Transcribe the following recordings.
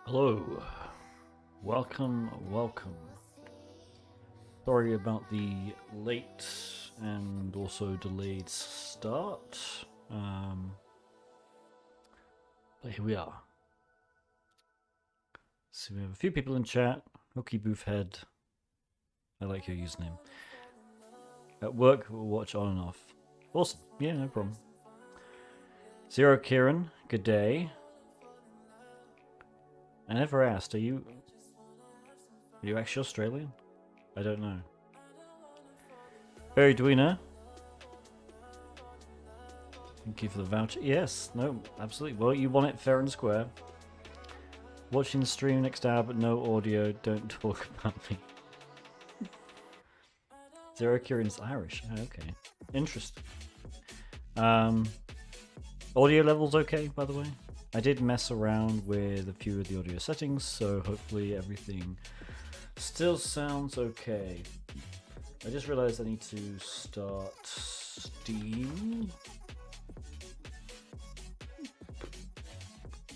Hello, welcome. Sorry about the late and also delayed start, but here we are. So we have a few people in chat. Hooky Boofhead, I like your username. At work, we'll watch on and off. Awesome, yeah, no problem. Zero Kieran, good day. I never asked, are you actually Australian? I don't know. Barry Dweena. Thank you for the voucher. Yes, no, absolutely. Well, you want it fair and square. Watching the stream next hour, but no audio. Don't talk about me. Zero Kieran's Irish. Oh, okay. Interesting. Audio levels okay, by the way? I did mess around with a few of the audio settings, so hopefully everything still sounds okay. I just realized I need to start Steam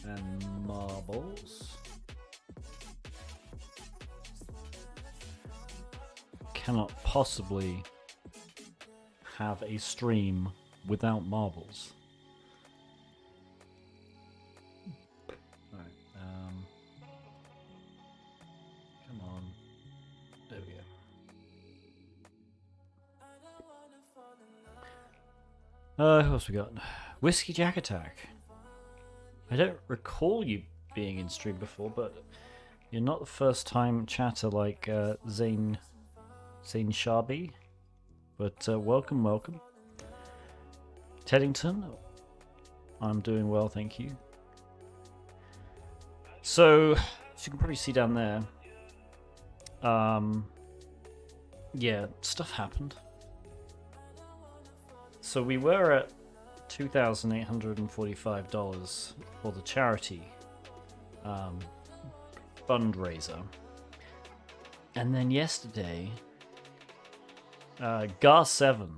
and Marbles. Cannot possibly have a stream without Marbles. Come on. There we go. Who else we got? Whiskey Jack Attack. I don't recall you being in stream before, but you're not the first time chatter like Zane Sharby. But welcome. Teddington, I'm doing well, thank you. So, as you can probably see down there, yeah, stuff happened. So we were at $2,845 for the charity fundraiser, and then yesterday, Gar7,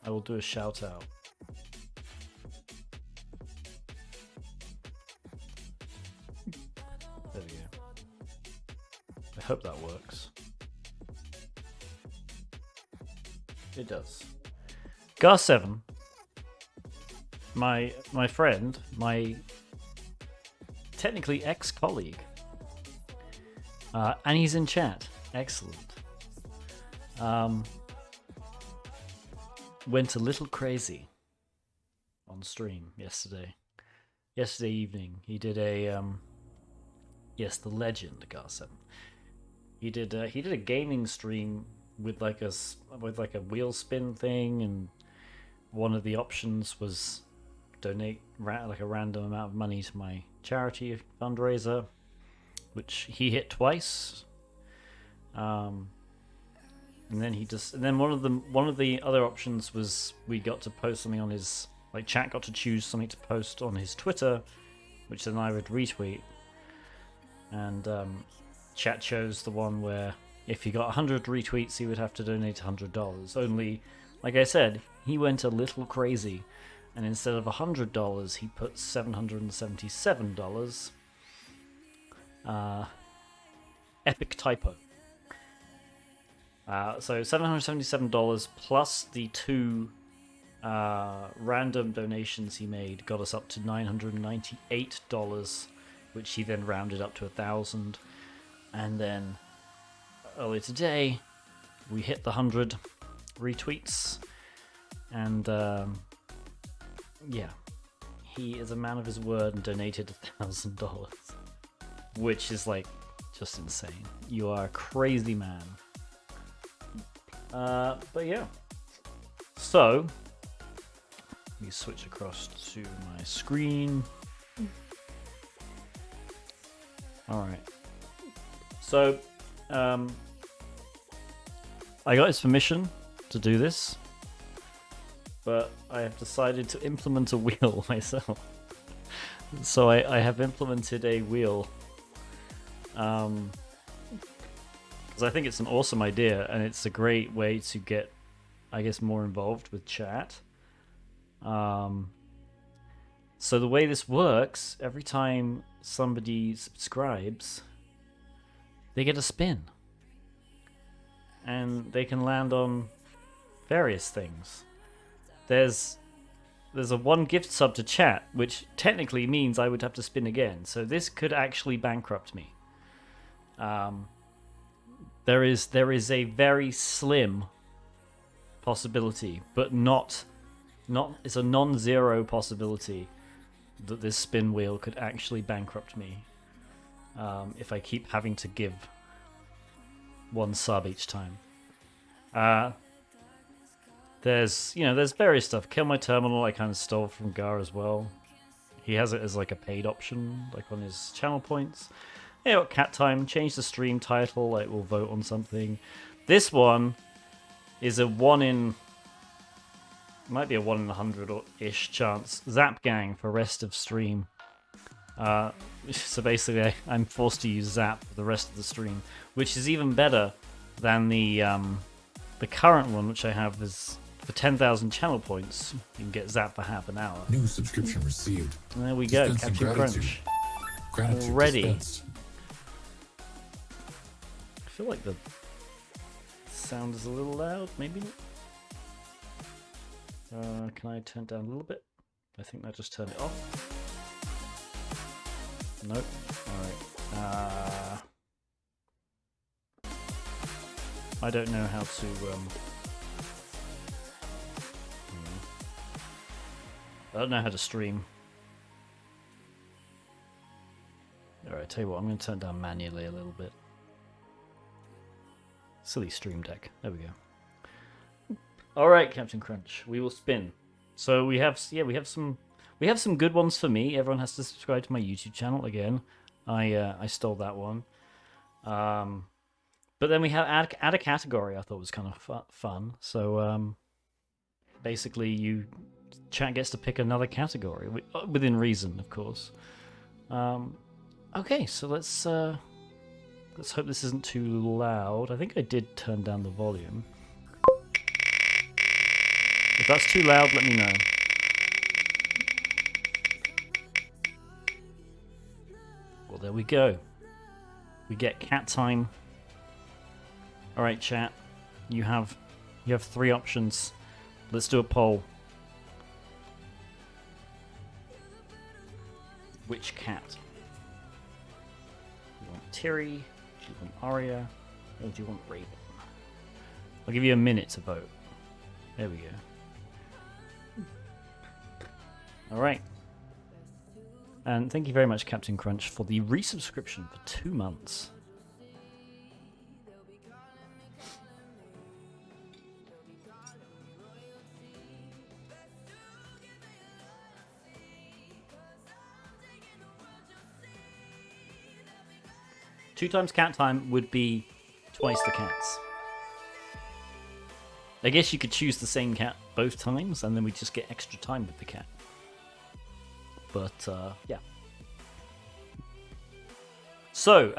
I will do a shout out. There we go. I hope that works. It does. Gar7, my friend, my technically ex-colleague, and he's in chat. Excellent. Went a little crazy on stream yesterday. Yesterday evening, he did a yes, the legend Gar7. He did a gaming stream with like a wheel spin thing, and one of the options was donate like a random amount of money to my charity fundraiser, which he hit twice. And then one of the other options was we got to post something on his, like, chat got to choose something to post on his Twitter, which then I would retweet. And chat chose the one where if he got 100 retweets, he would have to donate $100. Only, like I said, he went a little crazy, and instead of $100, he put $777. Epic typo. So $777 plus the two random donations he made got us up to $998, which he then rounded up to 1,000. And then earlier today, we hit the 100 retweets, and yeah, he is a man of his word and donated $1,000, which is like just insane. You are a crazy man. But yeah, so let me switch across to my screen. Alright, so I got his permission to do this, but I have decided to implement a wheel myself. So I have implemented a wheel, because I think it's an awesome idea, and it's a great way to get, I guess, more involved with chat. So the way this works, every time somebody subscribes, they get a spin. And they can land on various things. There's a 1 gift sub to chat, which technically means I would have to spin again. So this could actually bankrupt me. There is a very slim possibility, but not it's a non-zero possibility that this spin wheel could actually bankrupt me if I keep having to give 1 sub each time. There's various stuff. Kill my terminal, I kind of stole from Gar as well. He has it as like a paid option, like on his channel points. Yeah, got cat time. Change the stream title, like we'll vote on something. This one is a 1 in, might be a 1 in 100-ish chance. Zap Gang for rest of stream. So basically, I'm forced to use Zap for the rest of the stream, which is even better than the current one, which I have is for 10,000 channel points. You can get Zap for half an hour. New subscription received. And there we go, Dispensing Captain gratitude. Crunch. Gratitude Already. dispensed. I feel like the sound is a little loud, maybe not. Can I turn it down a little bit? I think that just turned it off. Nope. Alright. I don't know how to I don't know how to stream. Alright, tell you what, I'm going to turn it down manually a little bit. Silly stream deck. There we go. Alright, Captain Crunch, we will spin. So we have some good ones for me. Everyone has to subscribe to my YouTube channel again. I stole that one. But then we have add a category. I thought was kind of fun. So basically, chat gets to pick another category within reason, of course. Okay, so let's hope this isn't too loud. I think I did turn down the volume. If that's too loud, let me know. Well, there we go. We get cat time. All right, chat. You have 3 options. Let's do a poll. Which cat? Do you want Tiri? Do you want Arya? Or do you want Raven? I'll give you a minute to vote. There we go. Alright. And thank you very much, Captain Crunch, for the resubscription for 2 months. Two times cat time would be twice the cats. I guess you could choose the same cat both times, and then we just get extra time with the cat. But, yeah. So,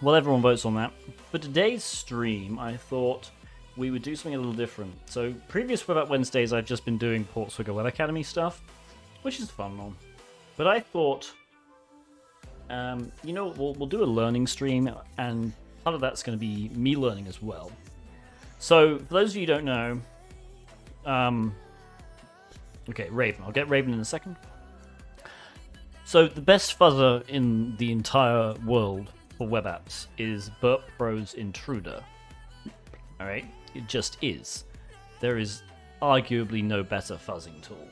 while everyone votes on that, for today's stream, I thought we would do something a little different. So, previous Web App Wednesdays, I've just been doing Portswigger Web Academy stuff, which is fun. But I thought, we'll do a learning stream, and part of that's going to be me learning as well. So, for those of you who don't know, okay, Raven. I'll get Raven in a second. So, the best fuzzer in the entire world for web apps is Burp Intruder. Alright? It just is. There is arguably no better fuzzing tool.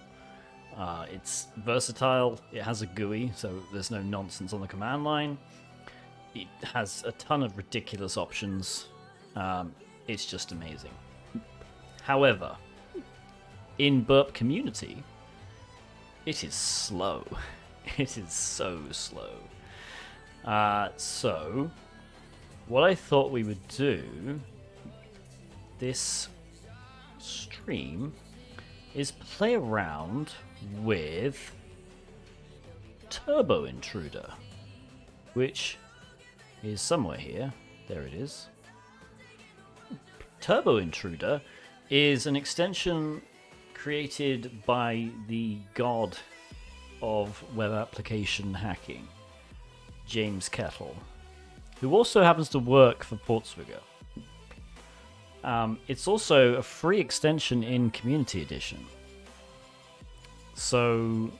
It's versatile, it has a GUI, so there's no nonsense on the command line. It has a ton of ridiculous options. It's just amazing. However, in Burp Community, it is slow. It is so slow. So, what I thought we would do this stream is play around with Turbo Intruder, which is somewhere here. There it is. Turbo Intruder is an extension created by the god of web application hacking, James Kettle, who also happens to work for Portswigger. It's also a free extension in Community Edition. So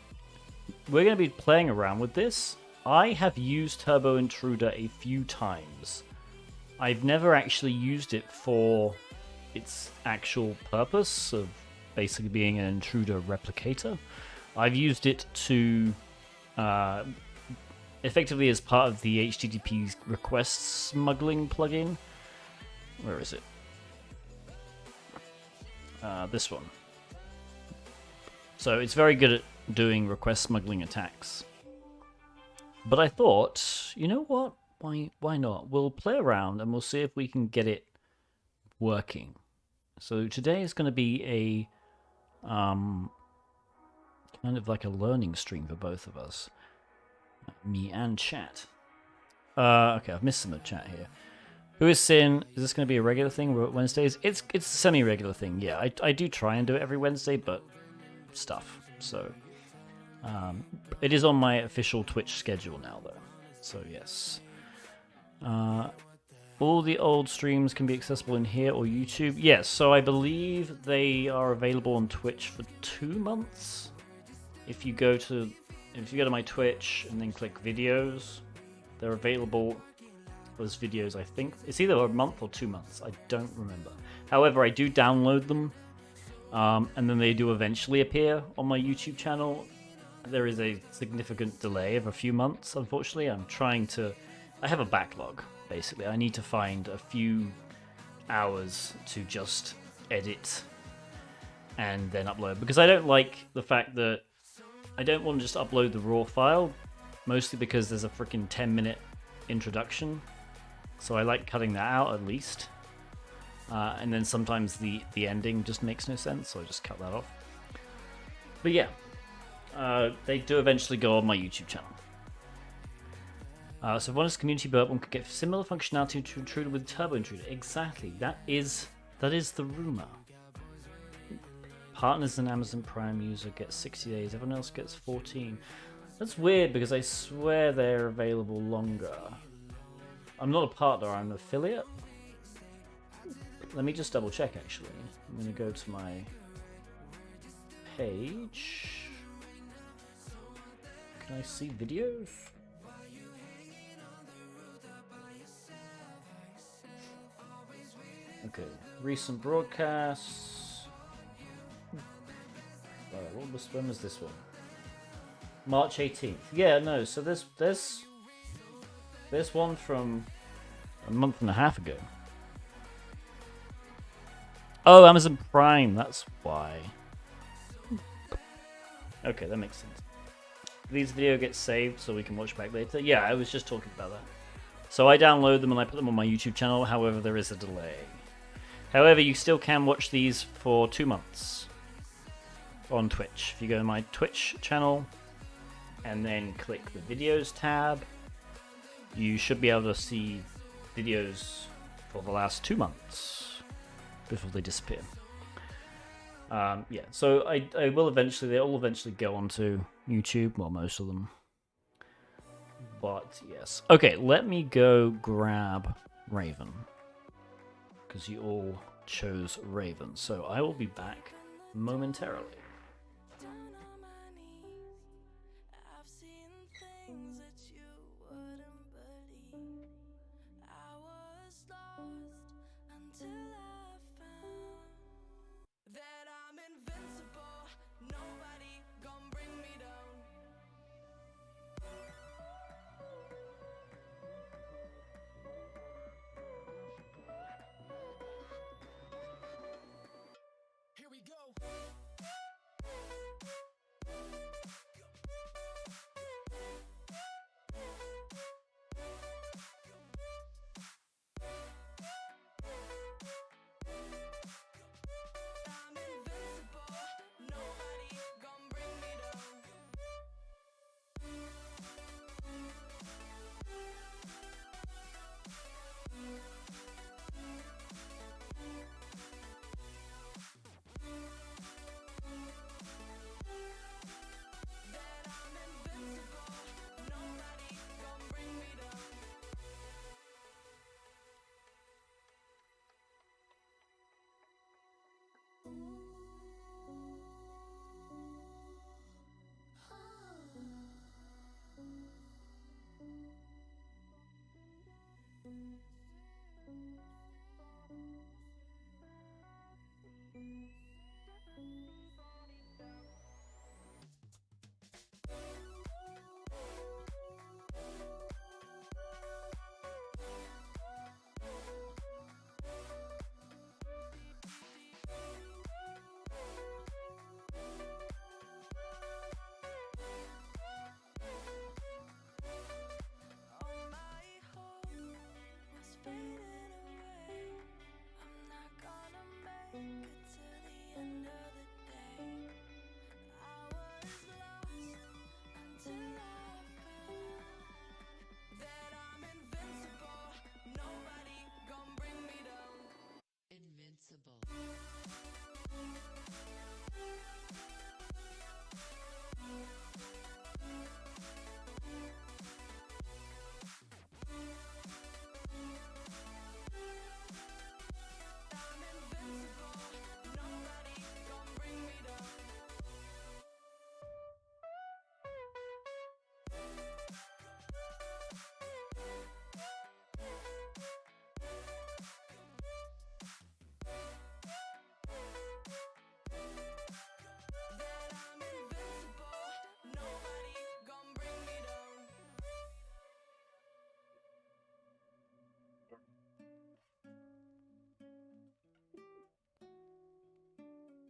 we're going to be playing around with this. I have used Turbo Intruder a few times. I've never actually used it for its actual purpose of basically being an intruder replicator. I've used it to effectively as part of the HTTP request smuggling plugin. Where is it? This one. So it's very good at doing request smuggling attacks. But I thought, you know what? Why not? We'll play around and we'll see if we can get it working. So today is going to be a kind of like a learning stream for both of us, me and chat. Okay, I've missed some of the chat here. Who is Sin? Is this going to be a regular thing? Wednesdays? It's a semi-regular thing. Yeah, I do try and do it every Wednesday, but stuff. So it is on my official Twitch schedule now, though. So yes. All the old streams can be accessible in here or YouTube. Yes, so I believe they are available on Twitch for 2 months. If you go to my Twitch and then click videos, they're available as videos. I think it's either a month or 2 months. I don't remember. However, I do download them, and then they do eventually appear on my YouTube channel. There is a significant delay of a few months. Unfortunately, I have a backlog. Basically, I need to find a few hours to just edit and then upload, because I don't like the fact that I don't want to just upload the raw file, mostly because there's a freaking 10-minute introduction, so I like cutting that out at least, and then sometimes the ending just makes no sense, so I just cut that off. But yeah, they do eventually go on my YouTube channel. So if one is Community Burp, one could get similar functionality to Intruder with Turbo Intruder. Exactly, that is the rumor. Partners in Amazon Prime user get 60 days, everyone else gets 14. That's weird because I swear they're available longer. I'm not a partner, I'm an affiliate. Let me just double check actually. I'm going to go to my page. Can I see videos? Okay, recent broadcasts. When was this one? March 18th. Yeah, no. So there's one from a month and a half ago. Oh, Amazon Prime. That's why. Okay, that makes sense. These videos get saved so we can watch back later. Yeah, I was just talking about that. So I download them and I put them on my YouTube channel. However, there is a delay. However, you still can watch these for 2 months on Twitch. If you go to my Twitch channel and then click the videos tab, you should be able to see videos for the last 2 months before they disappear. Yeah, so they'll all eventually go onto YouTube, well, most of them. But yes. Okay, let me go grab Raven, because you all chose Raven. So I will be back momentarily.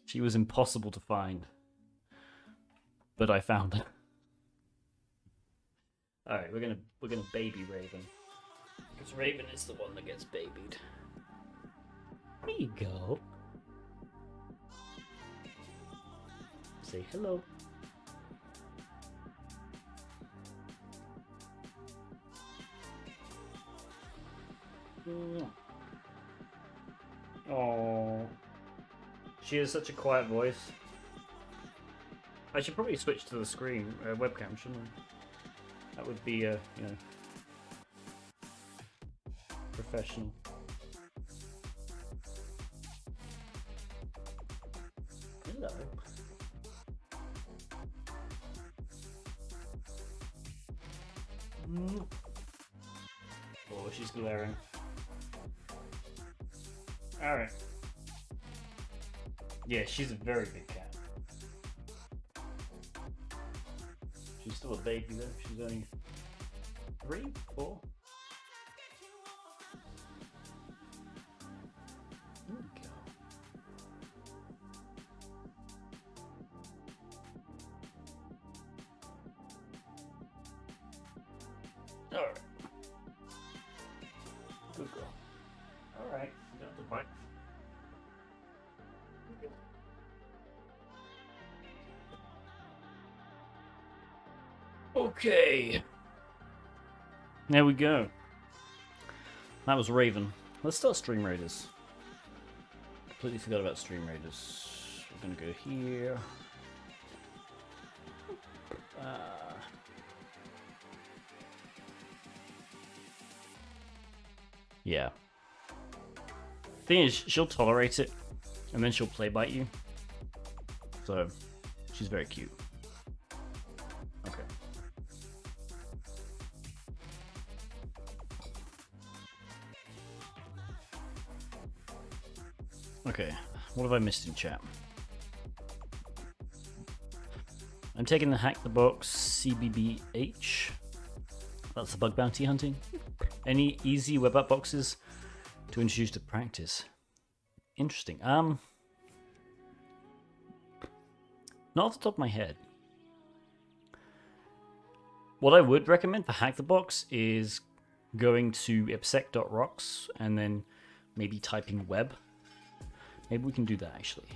She was impossible to find, but I found her. All right, we're gonna baby Raven, because Raven is the one that gets babied. There you go. Say hello. Oh, she has such a quiet voice. I should probably switch to the screen webcam, shouldn't I? That would be, you know, professional. Hello. Oh, she's glaring. Alright. Yeah, she's a very big cat. She's still a baby though. She's only 3, 4. There we go. Alright. Good girl. Alright, you got the bite. Okay. There we go. That was Raven. Let's start Stream Raiders. Completely forgot about Stream Raiders. We're gonna go here. Yeah. Thing is, she'll tolerate it, and then she'll play bite you. So, she's very cute. Okay. Okay, what have I missed in chat? I'm taking the Hack the Box CBBH. That's the bug bounty hunting. Any easy web app boxes to introduce to practice? Interesting. Not off the top of my head. What I would recommend for Hack the Box is going to ipsec.rocks and then maybe typing web. Maybe we can do that actually.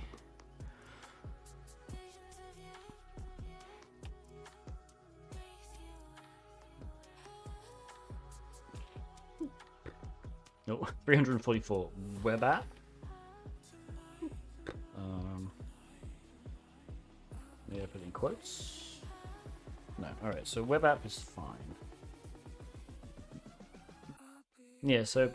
No, 344 web app. Yeah, put in quotes. No, alright, so web app is fine. Yeah, so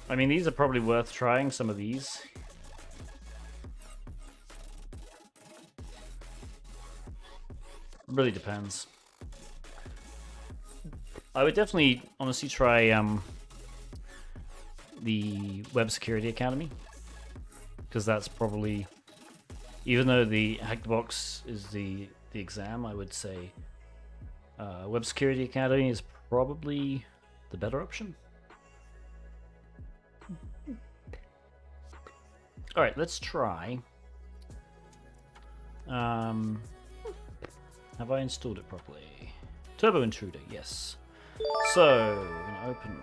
I mean, these are probably worth trying, some of these. Really depends. I would definitely honestly try the Web Security Academy, because that's probably, even though the Hack the Box is the exam, I would say Web Security Academy is probably the better option. All right, let's try. Have I installed it properly? Turbo Intruder, yes. So, we're gonna open.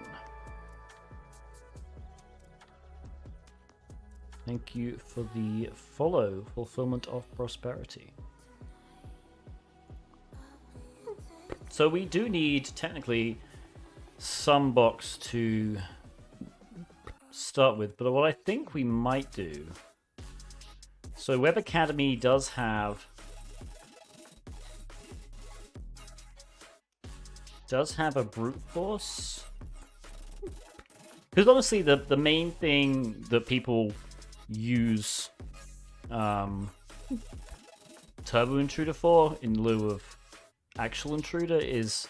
Thank you for the follow, Fulfillment of Prosperity. So we do need, technically, some box to start with, but what I think we might do... So Web Academy does have a brute force. Because honestly, the main thing that people use Turbo Intruder for, in lieu of actual Intruder, is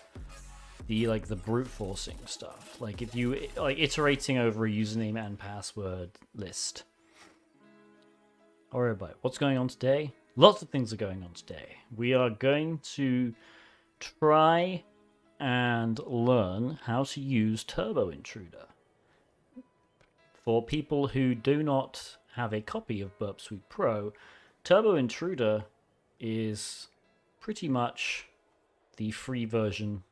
the brute forcing stuff. Like if you iterating over a username and password list. Alright, what's going on today? Lots of things are going on today. We are going to try and learn how to use Turbo Intruder. For people who do not have a copy of Burp Suite Pro, Turbo Intruder is pretty much the free version.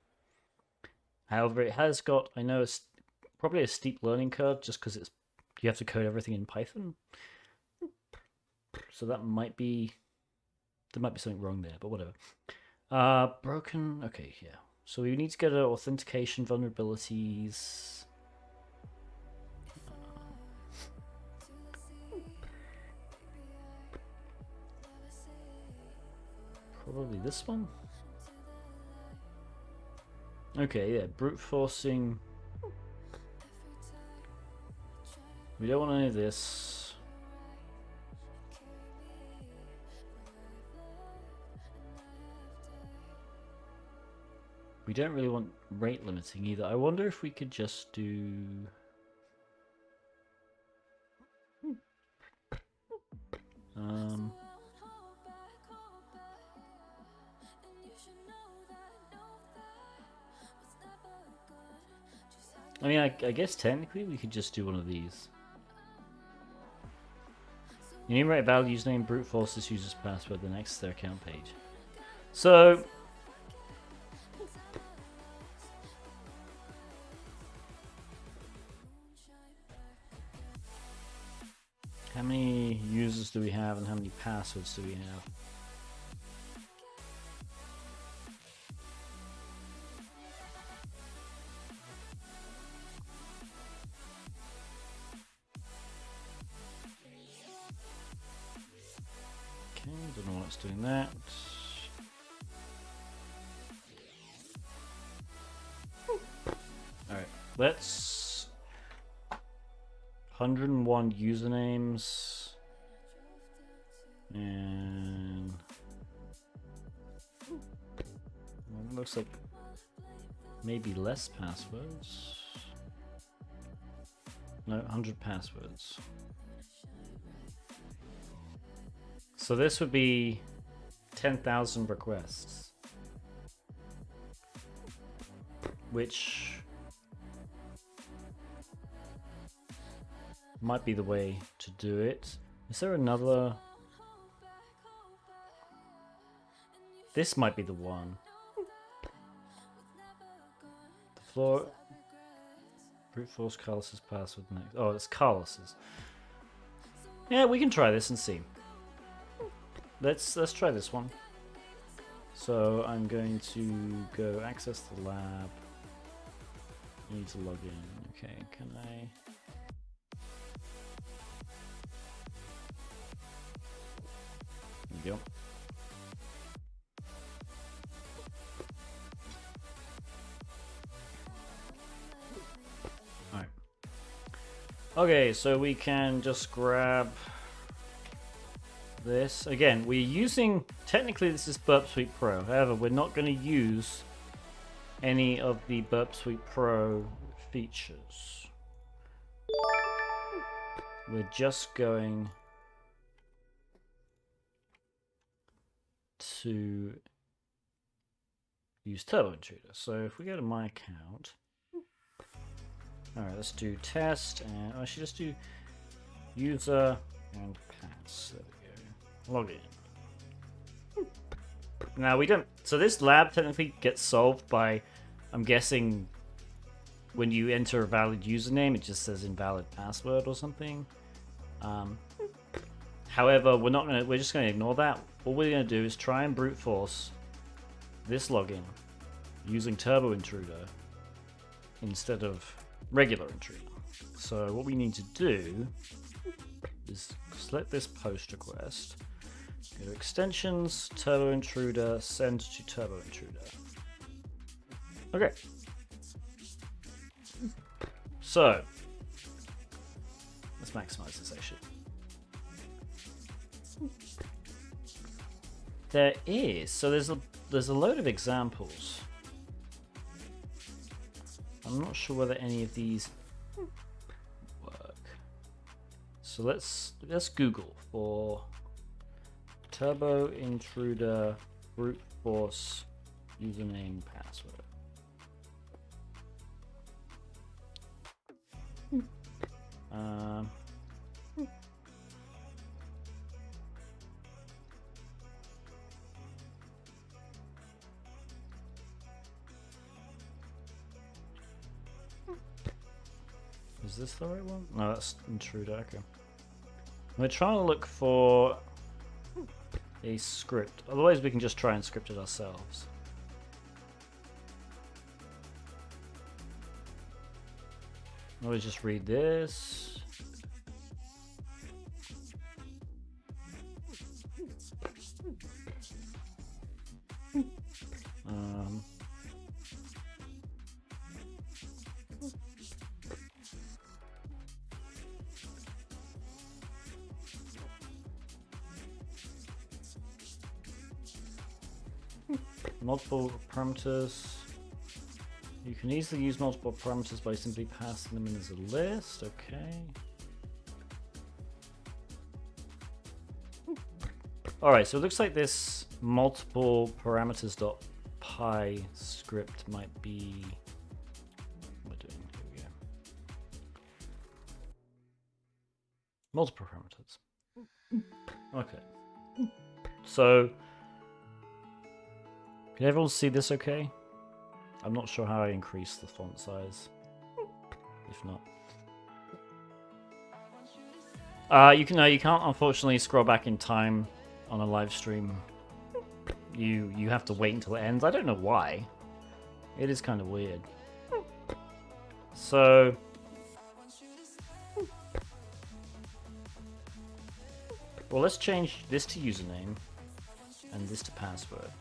However, it has got, I know, probably a steep learning curve, just because you have to code everything in Python. So there might be something wrong there, but whatever. Broken. Okay, yeah. So we need to go to authentication vulnerabilities. Probably this one. Okay, yeah, brute forcing. We don't want any of this. We don't really want rate limiting either. I wonder if we could just do... I mean, I guess technically we could just do one of these. Enumerate value username, brute force this user's password, then access their account page. So... how many users do we have and how many passwords do we have? Okay, don't know why it's doing that. Alright, let's... 101 usernames and well, it looks like maybe less passwords. No, 100 passwords. So this would be 10,000 requests, which might be the way to do it. Is there another? This might be the one. The floor. Brute force Carlos's password next. Oh, it's Carlos's. Yeah, we can try this and see. Let's try this one. So I'm going to go access the lab. I need to log in. Okay, can I? Yep. Alright. Okay, so we can just grab this. Again, we're using, technically this is Burp Suite Pro. However, we're not going to use any of the Burp Suite Pro features. we're just going to use Turbo Intruder. So if we go to my account, alright, let's do test, and I should just do user and pass. There we go. Log in. Now we don't. So this lab technically gets solved by, I'm guessing, when you enter a valid username, it just says invalid password or something. However, we're just gonna ignore that. All we're gonna do is try and brute force this login using Turbo Intruder instead of regular intruder. So what we need to do is select this post request, go to extensions, Turbo Intruder, send to Turbo Intruder. Okay. So let's maximize this actually. There's a load of examples. I'm not sure whether any of these work. So let's Google for Turbo Intruder brute force username password. Is this the right one? No, that's Intruder. Okay. We're trying to look for a script. Otherwise, we can just try and script it ourselves. Let's just read this. Multiple parameters. You can easily use multiple parameters by simply passing them in as a list. Okay. Alright, so it looks like this multiple parameters.py script might be. What am I doing? Here we go. Multiple parameters. Okay. So, can everyone see this okay? I'm not sure how I increase the font size. If not. You can't unfortunately scroll back in time on a live stream. You have to wait until it ends. I don't know why. It is kind of weird. So well, let's change this to username and this to password.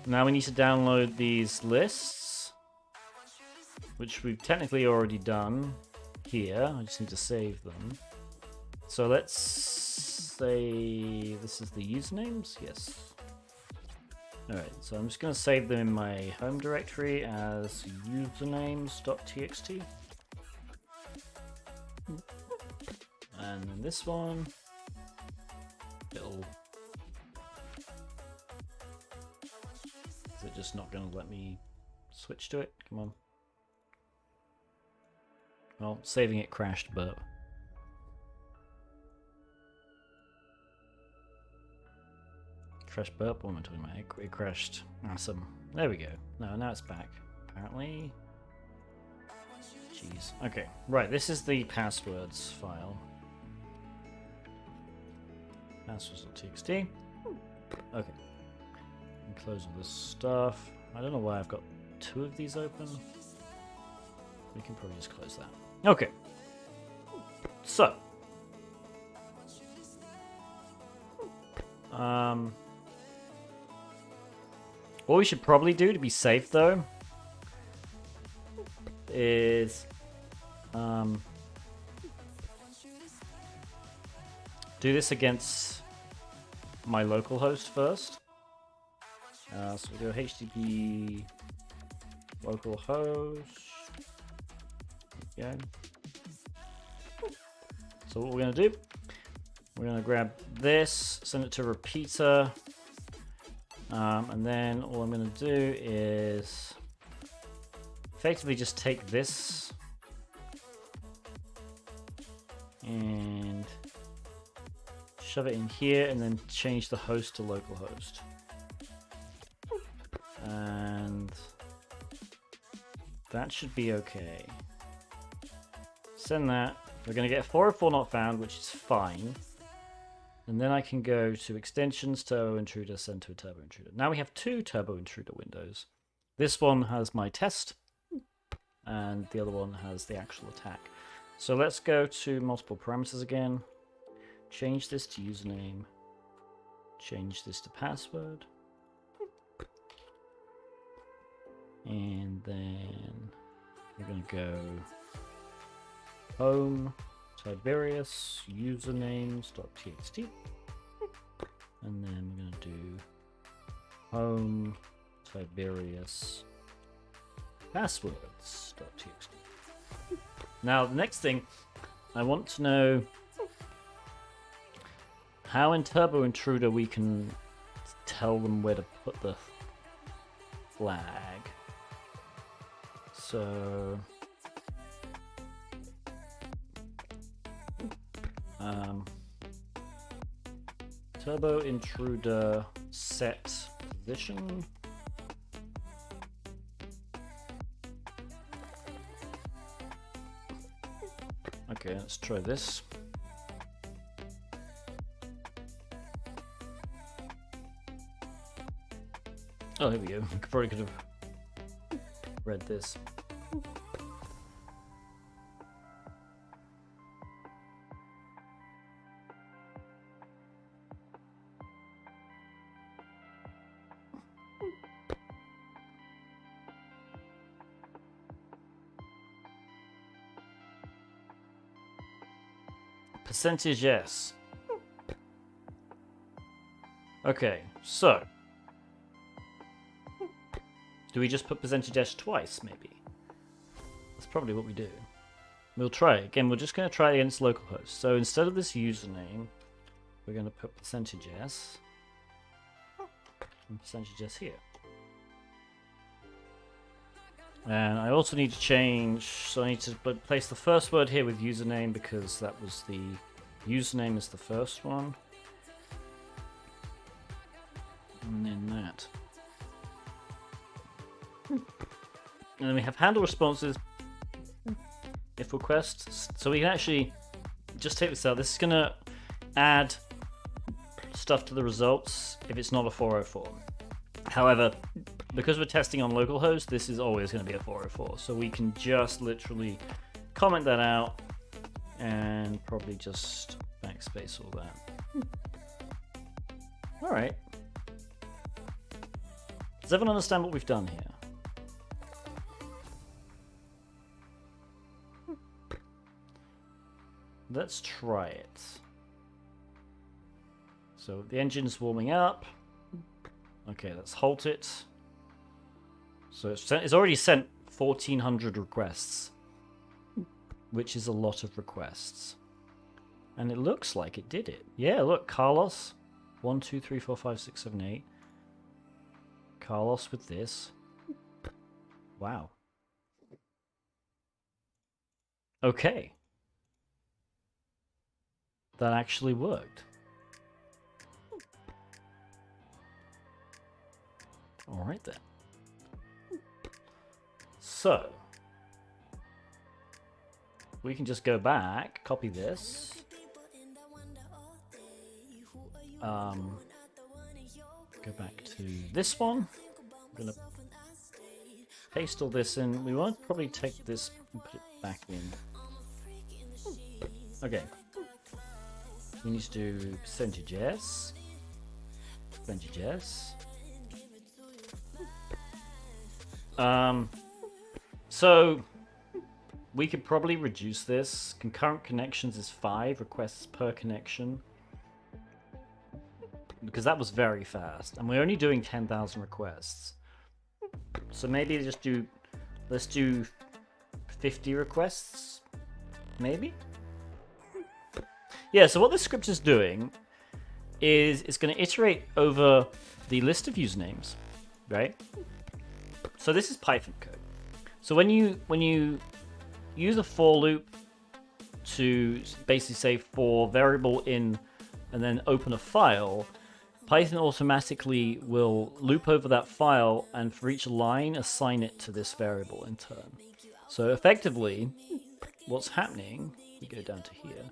Now we need to download these lists, which we've technically already done here. I just need to save them. So let's say this is the usernames. Yes. Alright, so I'm just going to save them in my home directory as usernames.txt. And then this one, is it just not going to let me switch to it? Come on. Well, saving it crashed, but crashed burp. What am I talking about? It crashed. Awesome. There we go. No, now it's back. Apparently. Jeez. Okay. Right. This is the passwords file. Passwords.txt. Okay. And close all this stuff. I don't know why I've got two of these open. We can probably just close that. Okay. So. What we should probably do to be safe, though, is do this against my local host first. So we go HTTP localhost go. So what we're going to do, we're going to grab this, send it to repeater, and then all I'm going to do is effectively just take this and shove it in here, and then change the host to localhost. And that should be okay. Send that. We're going to get 404 not found, which is fine. And then I can go to extensions, Turbo Intruder, send to a Turbo Intruder. Now we have 2 Turbo Intruder windows. This one has my test, and the other one has the actual attack. So let's go to multiple parameters again. Change this to username. Change this to password. And then we're going to go home, Tiberius, usernames.txt. And then we're going to do home, Tiberius, passwords.txt. Now, the next thing, I want to know how in Turbo Intruder we can tell them where to put the flag. So, Turbo Intruder set position. Okay, let's try this. Oh, here we go. I probably could have read this. Percentage yes. Okay, so do we just put percentage S twice, maybe? That's probably what we do. We'll try it. Again, we're just going to try it against localhost. So instead of this username, we're going to put percentage S and percentage S here. And I also need to change, so I need to place the first word here with username because that was the username is the first one. And then that. And then we have handle responses if requests. So we can actually just take this out. This is going to add stuff to the results if it's not a 404. However, because we're testing on localhost, this is always going to be a 404. So we can just literally comment that out and probably just backspace all that. All right. Does everyone understand what we've done here? Let's try it. So the engine's warming up. Okay, let's halt it. So it's already sent 1,400 requests, which is a lot of requests. And it looks like it did it. Yeah, look, Carlos. 1, 2, 3, 4, 5, 6, 7, 8. Carlos with this. Wow. Okay. That actually worked. All right then. So we can just go back, copy this. Go back to this one. I'm gonna paste all this in. We won't probably take this and put it back in. Okay. We need to do percentage S. Percentage S. So we could probably reduce this. Concurrent connections is 5 requests per connection. Because that was very fast. And we're only doing 10,000 requests. So maybe let's do 50 requests, maybe? Yeah, so what this script is doing is it's going to iterate over the list of usernames, right? So this is Python code. So when you use a for loop to basically say for variable in and then open a file, Python automatically will loop over that file and for each line assign it to this variable in turn. So effectively, what's happening, we go down to here.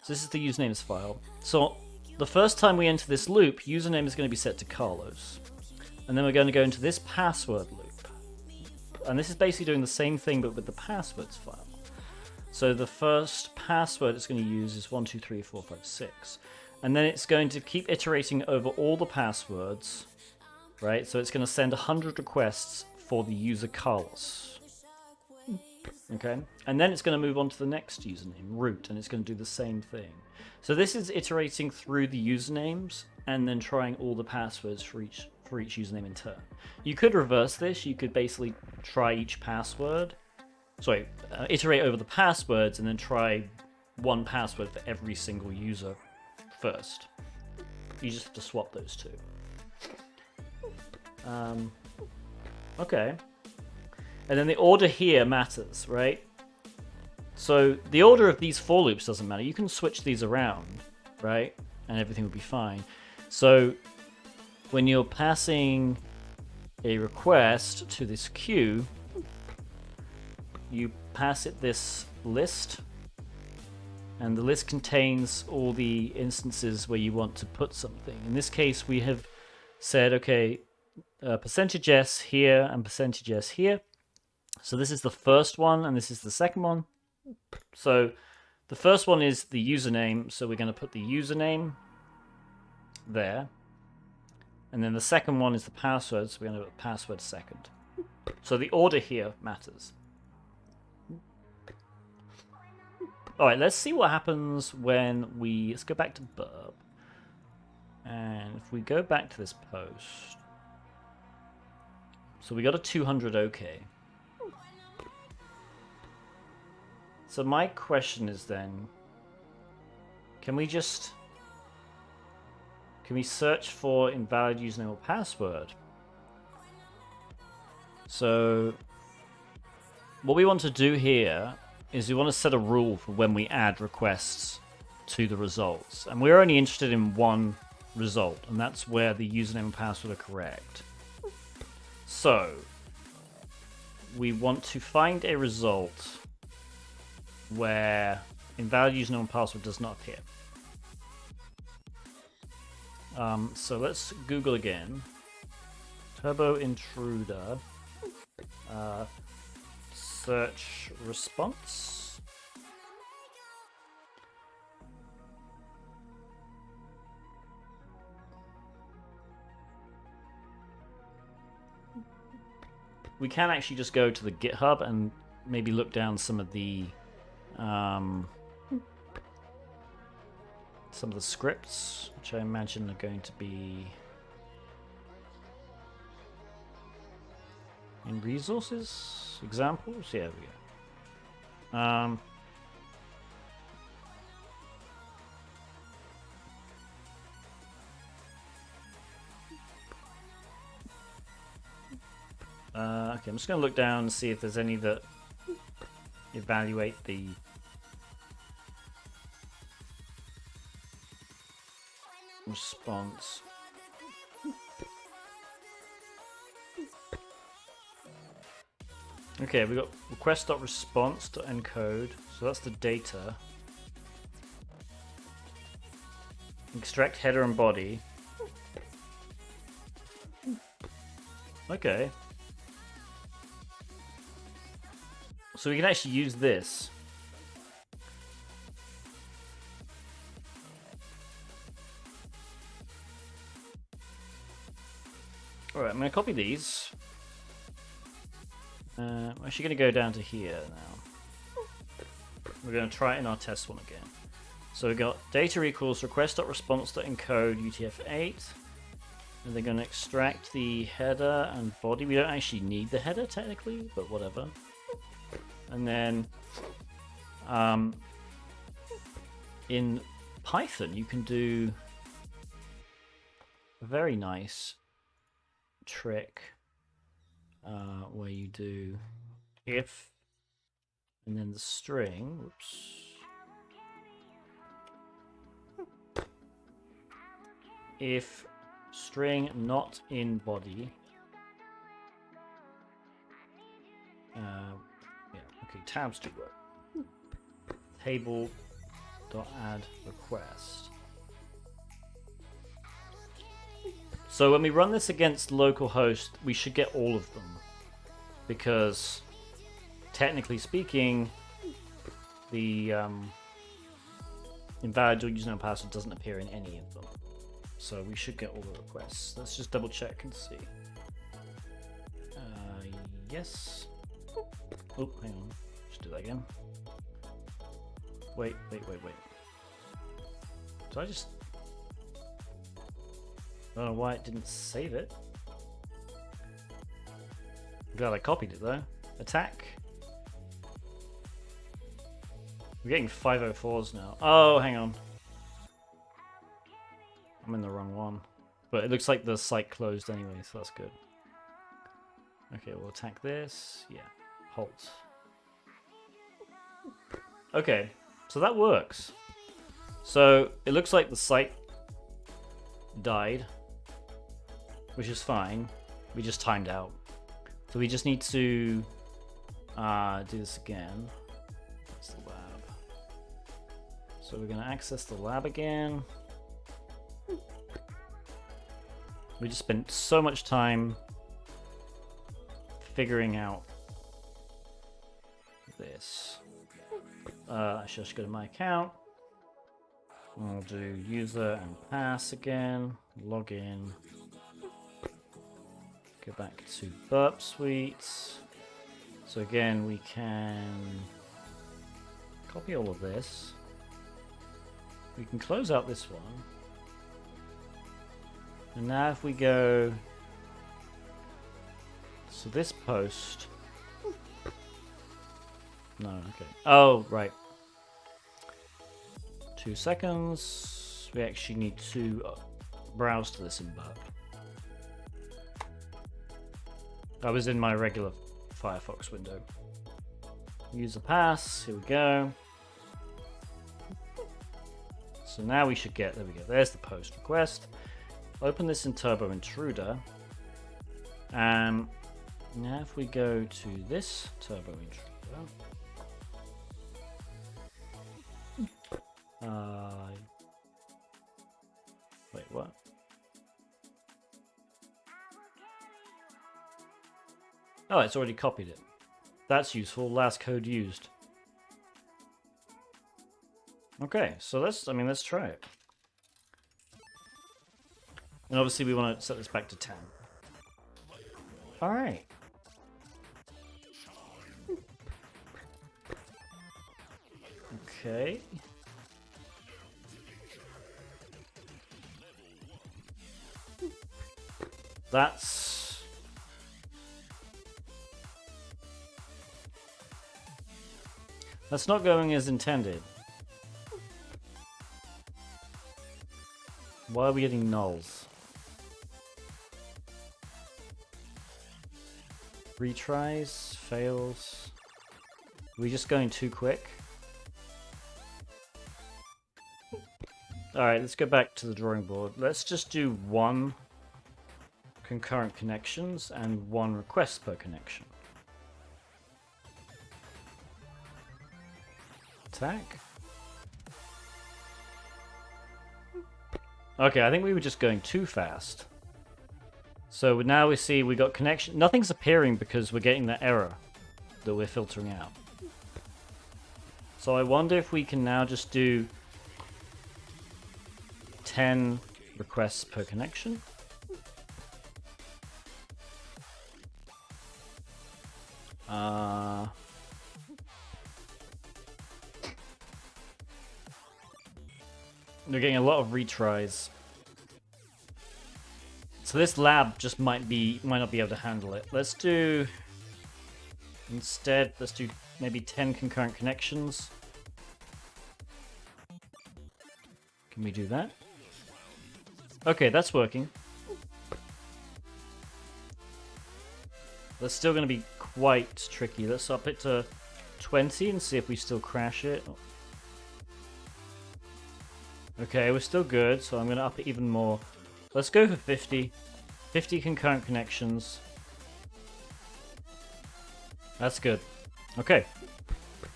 So this is the usernames file. So the first time we enter this loop, username is going to be set to Carlos. And then we're going to go into this password loop. And this is basically doing the same thing but with the passwords file. So the first password it's going to use is 123456. And then it's going to keep iterating over all the passwords, right? So it's going to send 100 requests for the user Carlos. Okay, and then it's going to move on to the next username, root, and it's going to do the same thing. So this is iterating through the usernames and then trying all the passwords for each username in turn. You could reverse this. You could basically try each password. Sorry, iterate over the passwords and then try one password for every single user first. You just have to swap those two. Okay. And then the order here matters, right? So the order of these for loops doesn't matter. You can switch these around, right? And everything will be fine. So when you're passing a request to this queue, you pass it this list, and the list contains all the instances where you want to put something. In this case, we have said, okay, %s here and %s here. So this is the first one, and this is the second one. So the first one is the username, so we're going to put the username there. And then the second one is the password, so we're going to put password second. So the order here matters. Alright, let's see what happens when we... Let's go back to Burp. And if we go back to this post... So we got a 200 OK. So my question is then, can we search for invalid username or password? So what we want to do here is we want to set a rule for when we add requests to the results. And we're only interested in one result, and that's where the username and password are correct. So we want to find a result where invalid username and password does not appear. So let's Google again. Turbo Intruder. Search response. We can actually just go to the GitHub and maybe look down some of the scripts, which I imagine are going to be in resources, examples. Yeah, we go. Okay, I'm just going to look down and see if there's any that evaluate the response. Okay, we got request.response.encode, so that's the data. Extract header and body. Okay. So we can actually use this. Alright, I'm going to copy these. I'm actually going to go down to here now. We're going to try it in our test one again. So we've got data equals request.response.encode UTF-8. And they're going to extract the header and body. We don't actually need the header technically, but whatever. And then in Python, you can do a very nice trick where you do if and then the string. Whoops. If string not in body. Yeah, okay, tabs do work. Table dot add request. So when we run this against localhost, we should get all of them, because technically speaking, the invalid username password doesn't appear in any of them. So we should get all the requests. Let's just double check and see. Yes. Oh, hang on. Just do that again. Wait. Did I just... I don't know why it didn't save it. I'm glad I copied it though. Attack. We're getting 504s now. Oh, hang on. I'm in the wrong one. But it looks like the site closed anyway, so that's good. Okay, we'll attack this. Yeah. Halt. Okay, so that works. So it looks like the site died, which is fine. We just timed out. So we just need to do this again. That's the lab. So we're going to access the lab again. We just spent so much time figuring out this. Actually, I should go to my account. I'll do user and pass again. Log in. Go back to Burp Suite. So again, we can copy all of this. We can close out this one. And now if we go to this post. No, okay. Oh, right. 2 seconds. We actually need to browse to this in Burp. I was in my regular Firefox window. User pass. Here we go. So now we should get, there we go. There's the post request. Open this in Turbo Intruder. And now if we go to this Turbo Intruder. Wait, what? Oh, it's already copied it. That's useful. Last code used. Okay, so let's try it. And obviously we want to set this back to 10. Alright. Okay. That's not going as intended. Why are we getting nulls? Retries, fails. Are we just going too quick? Alright, let's go back to the drawing board. Let's just do 1 concurrent connections and 1 request per connection. Attack. Okay, I think we were just going too fast. So now we see we got connection. Nothing's appearing because we're getting that error that we're filtering out. So I wonder if we can now just do 10 requests per connection. We're getting a lot of retries. So this lab just might not be able to handle it. Let's do Instead, let's do maybe 10 concurrent connections. Can we do that? Okay, that's working. That's still going to be quite tricky. Let's up it to 20 and see if we still crash it. Okay, we're still good, so I'm going to up it even more. Let's go for 50. 50 concurrent connections. That's good. Okay.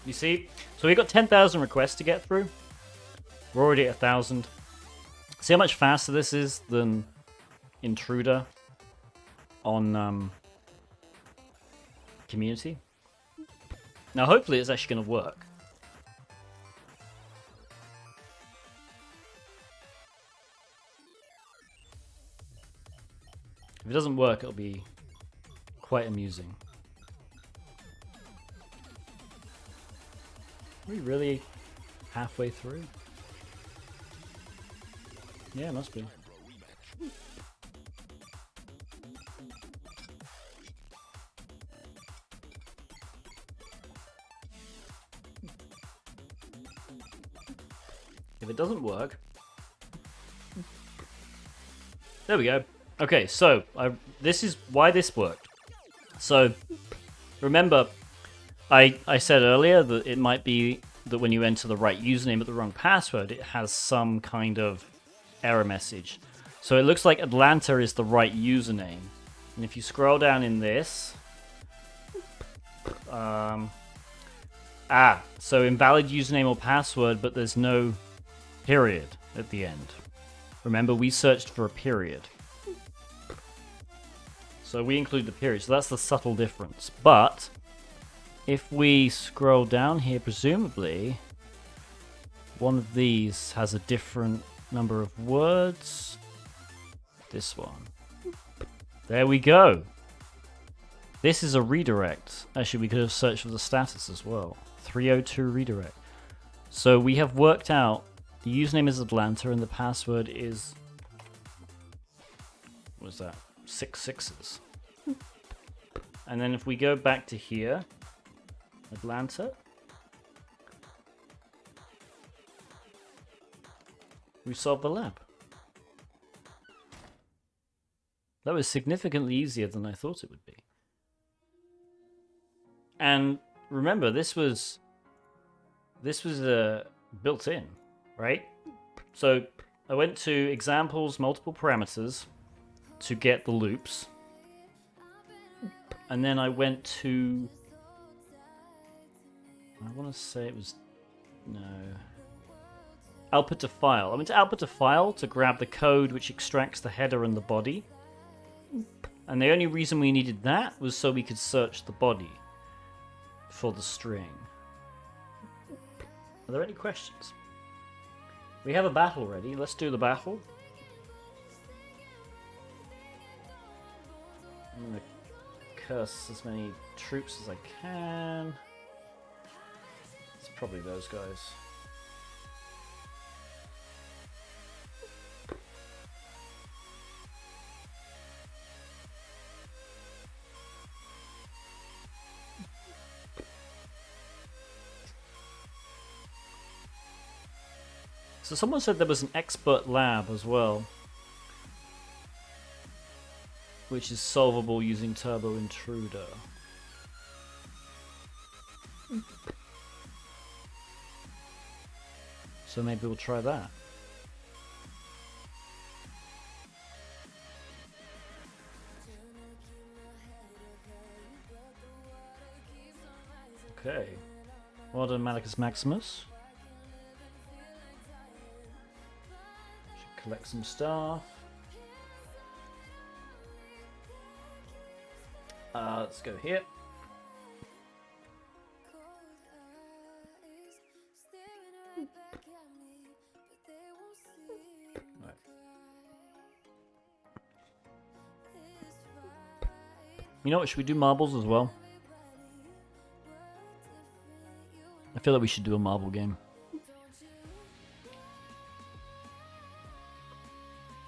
You see? So we got 10,000 requests to get through. We're already at 1,000. See how much faster this is than Intruder on Community? Now hopefully it's actually going to work. If it doesn't work, it'll be quite amusing. Are we really halfway through? Yeah, must be. If it doesn't work... There we go. Okay, so this is why this worked. So, remember, I said earlier that it might be that when you enter the right username but the wrong password, it has some kind of error message. So it looks like Atlanta is the right username. And if you scroll down in this... so invalid username or password, but there's no period at the end. Remember, we searched for a period. So we include the period, so that's the subtle difference. But if we scroll down here, presumably one of these has a different number of words. This one. There we go. This is a redirect. Actually, we could have searched for the status as well. 302 redirect. So we have worked out the username is Atlanta and the password is... what is that? 6 sixes. And then if we go back to here, Atlanta, we solved the lab. That was significantly easier than I thought it would be. And remember, this was built in, right? So I went to examples, multiple parameters to get the loops. And then I went to... I want to say it was... no... output to file. I went to output to file to grab the code which extracts the header and the body. And the only reason we needed that was so we could search the body for the string. Are there any questions? We have a battle ready. Let's do the battle. I'm going to curse as many troops as I can. It's probably those guys. So someone said there was an expert lab as well, which is solvable using Turbo Intruder. So maybe we'll try that. Okay. Well done, Malachus Maximus. Should collect some stuff. Let's go here. Right. You know what? Should we do marbles as well? I feel like we should do a marble game.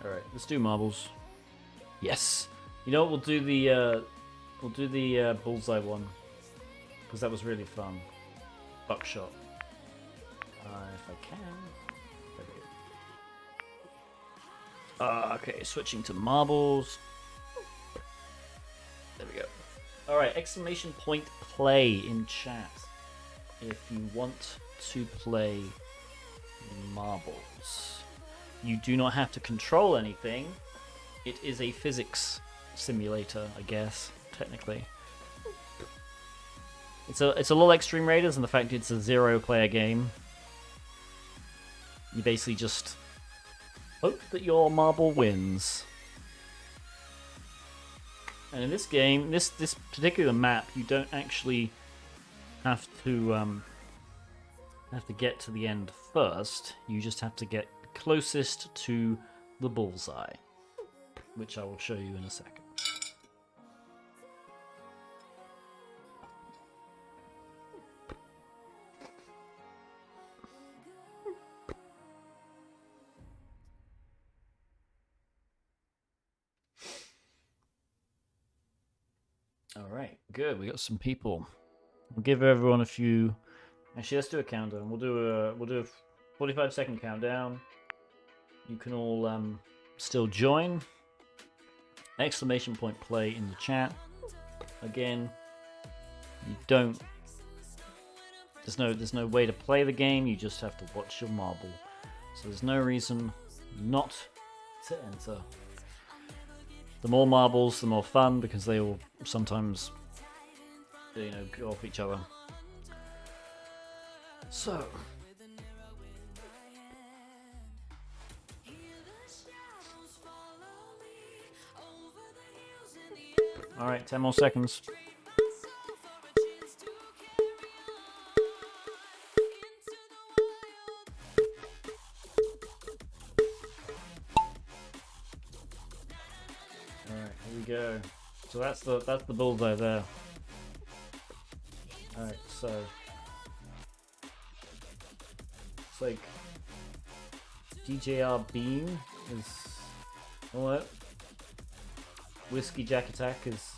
Alright, let's do marbles. Yes! You know what, we'll do the bullseye one. because that was really fun. Buckshot. If I can. Okay, switching to marbles. There we go. Alright, exclamation point play in chat if you want to play marbles. You do not have to control anything. It is a physics simulator, I guess, technically. It's a lot like Stream Raiders, and the fact it's a 0-player game. You basically just hope that your marble wins. And in this game, this particular map, you don't actually have to get to the end first. You just have to get closest to the bullseye, which I will show you in a second. All right, good. We got some people. We'll give everyone a few. Actually, let's do a countdown. We'll do a 45-second countdown. You can all still join. Exclamation point play in the chat. Again, you don't. There's no way to play the game. You just have to watch your marble. So there's no reason not to enter. The more marbles, the more fun, because they all sometimes, go off each other. So. Alright, 10 more seconds. Alright, here we go. So that's the bullseye there. Alright, so it's like DJR Beam is alright. Whiskey Jack Attack is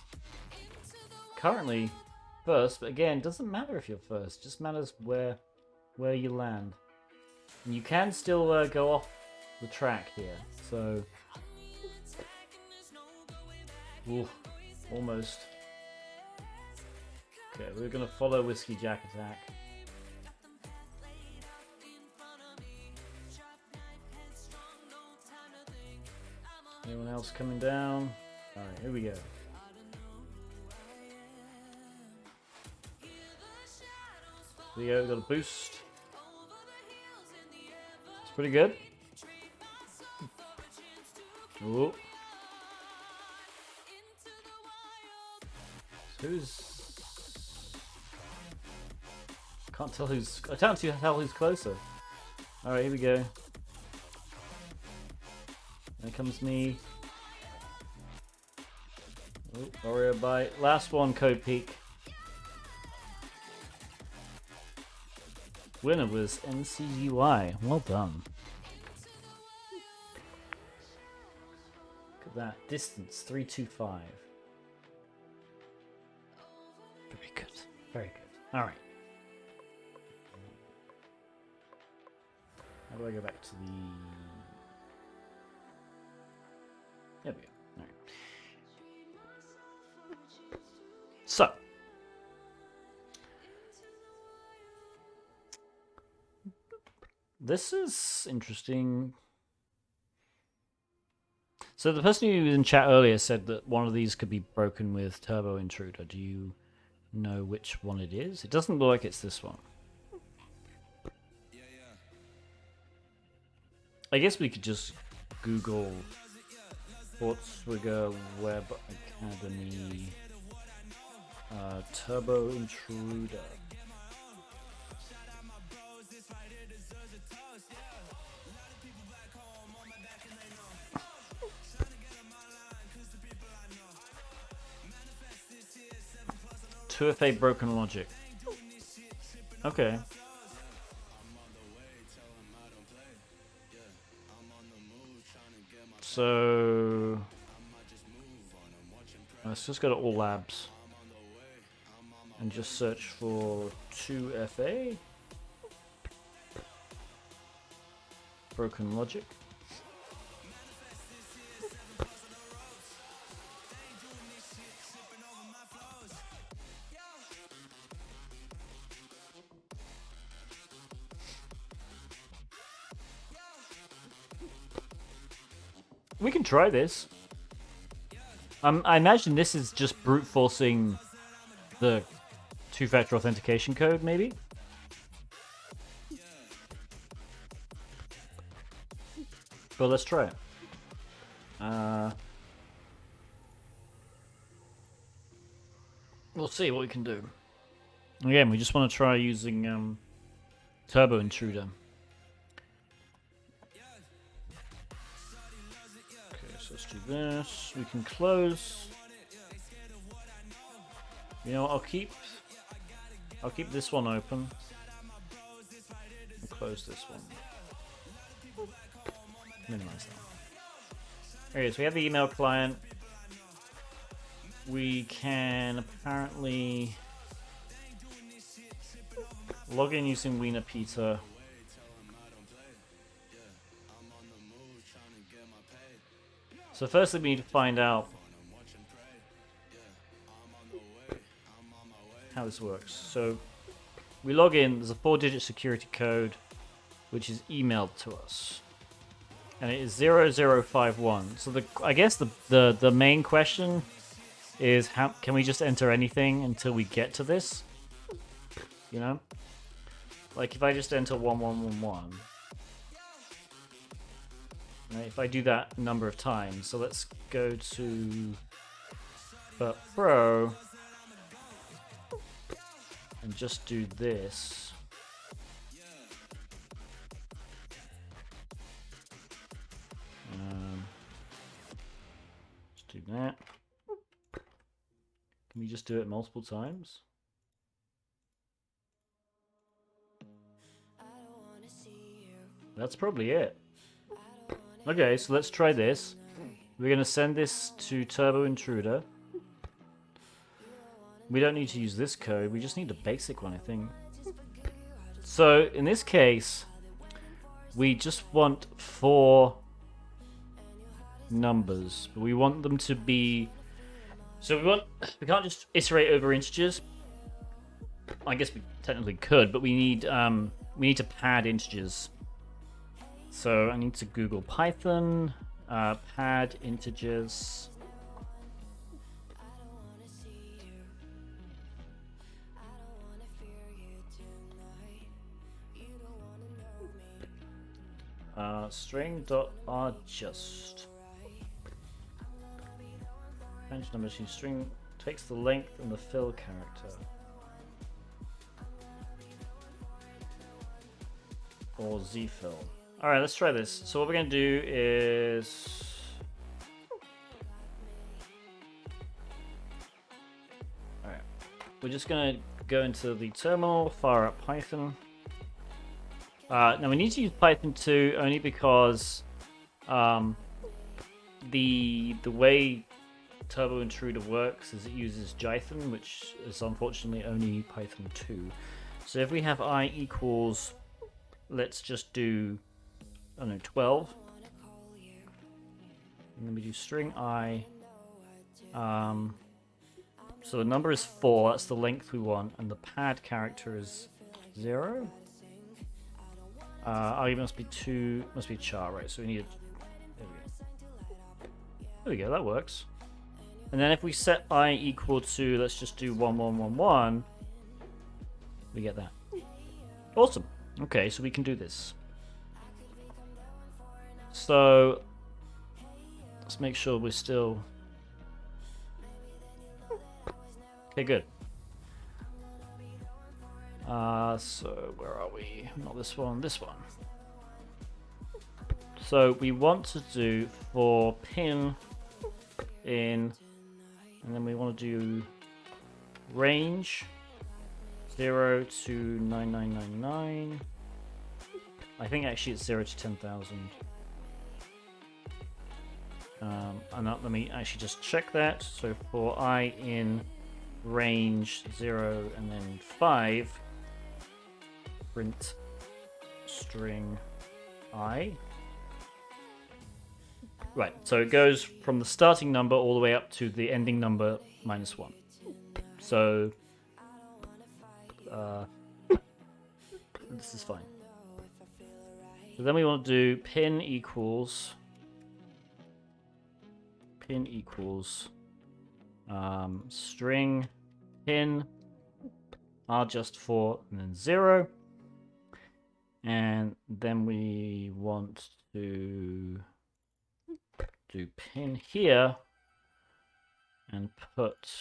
currently first, but again, doesn't matter if you're first. Just matters where you land. And you can still go off the track here. So, ooh, almost. Okay, we're gonna follow Whiskey Jack Attack. Anyone else coming down? Alright, here we go. Here we go, got a boost. It's pretty good. Ooh. I can't tell who's closer. Alright, here we go. There comes me. Oh, Oreo bite. Last one, Code Peak. Winner was NCUI. Well done. Look at that. Distance 325. Very good. Very good. Alright. How do I go back to the... There we go. Alright. So. This is interesting. So the person who was in chat earlier said that one of these could be broken with Turbo Intruder. Do you know which one it is? It doesn't look like it's this one. I guess we could just Google Portswigger Web Academy Turbo Intruder. Two-FA broken logic. Okay. So let's just go to all labs. and just search for 2FA. Broken logic. We can try this. I imagine this is just brute forcing the two-factor authentication code, maybe? But let's try it. We'll see what we can do. Again, we just want to try using Turbo Intruder. Okay, so let's do this. We can close. You know what, I'll keep this one open. And close this one. Minimize that. Okay, so we have the email client. We can apparently log in using Wiener Peter. So firstly we need to find out how this works. So we log in, there's a 4-digit security code which is emailed to us. And it is 0051. So I guess the main question is, how can we just enter anything until we get to this? You know? Like if I just enter 1111. Right, if I do that a number of times. So let's go to Burp Pro and just do this. Let's do that. Can we just do it multiple times? That's probably it. Okay, so let's try this. We're going to send this to Turbo Intruder. We don't need to use this code, we just need a basic one, I think. So, in this case, we just want 4 numbers, but we want them to be... So we can't just iterate over integers. I guess we technically could, but we need to pad integers. So I need to Google Python, pad integers. String.adjust. Range number to string takes the length and the fill character. Or zfill. Alright, let's try this. So what we're going to do is... Alright. We're just going to go into the terminal, fire up Python. Now we need to use Python 2 only because the way Turbo Intruder works is it uses Jython, which is unfortunately only Python 2. So if we have I equals, let's just do, I don't know, 12. And then we do string I. So the number is 4, that's the length we want, and the pad character is 0. Argument must be 2, must be char, right? So we need there we go. There we go, that works. And then if we set I equal to, let's just do 1111, we get that. Awesome. Okay, so we can do this. So let's make sure we're still... Okay, good. So where are we? Not this one, this one. So we want to do for pin in, and then we want to do range 0 to 9999. I think actually it's 0 to 10,000. And let me actually just check that. So for I in range 0 and then 5, print string I. Right, so it goes from the starting number all the way up to the ending number -1. So this is fine. So then we want to do pin equals string pin r_4 and then 0, and then we want to do pin here and put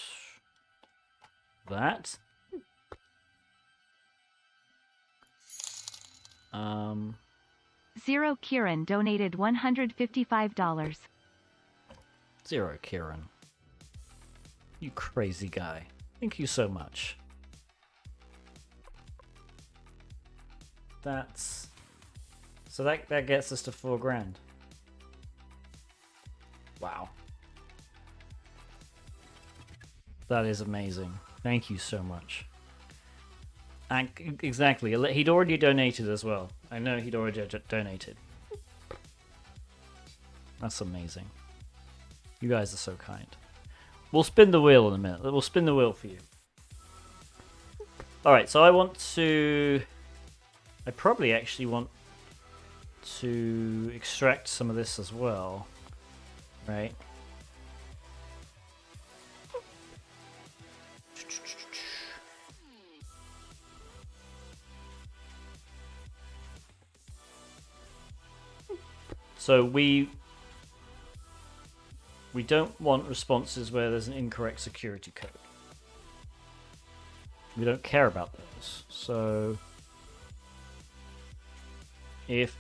that. Zero Kieran donated $155. Zero Kieran. You crazy guy. Thank you so much. That's... So that gets us to $4,000. Wow. That is amazing. Thank you so much. And exactly, he'd already donated as well. I know he'd already donated. That's amazing. You guys are so kind. We'll spin the wheel in a minute. We'll spin the wheel for you. Alright, so I probably actually want to extract some of this as well. Right? So we don't want responses where there's an incorrect security code. We don't care about those. So if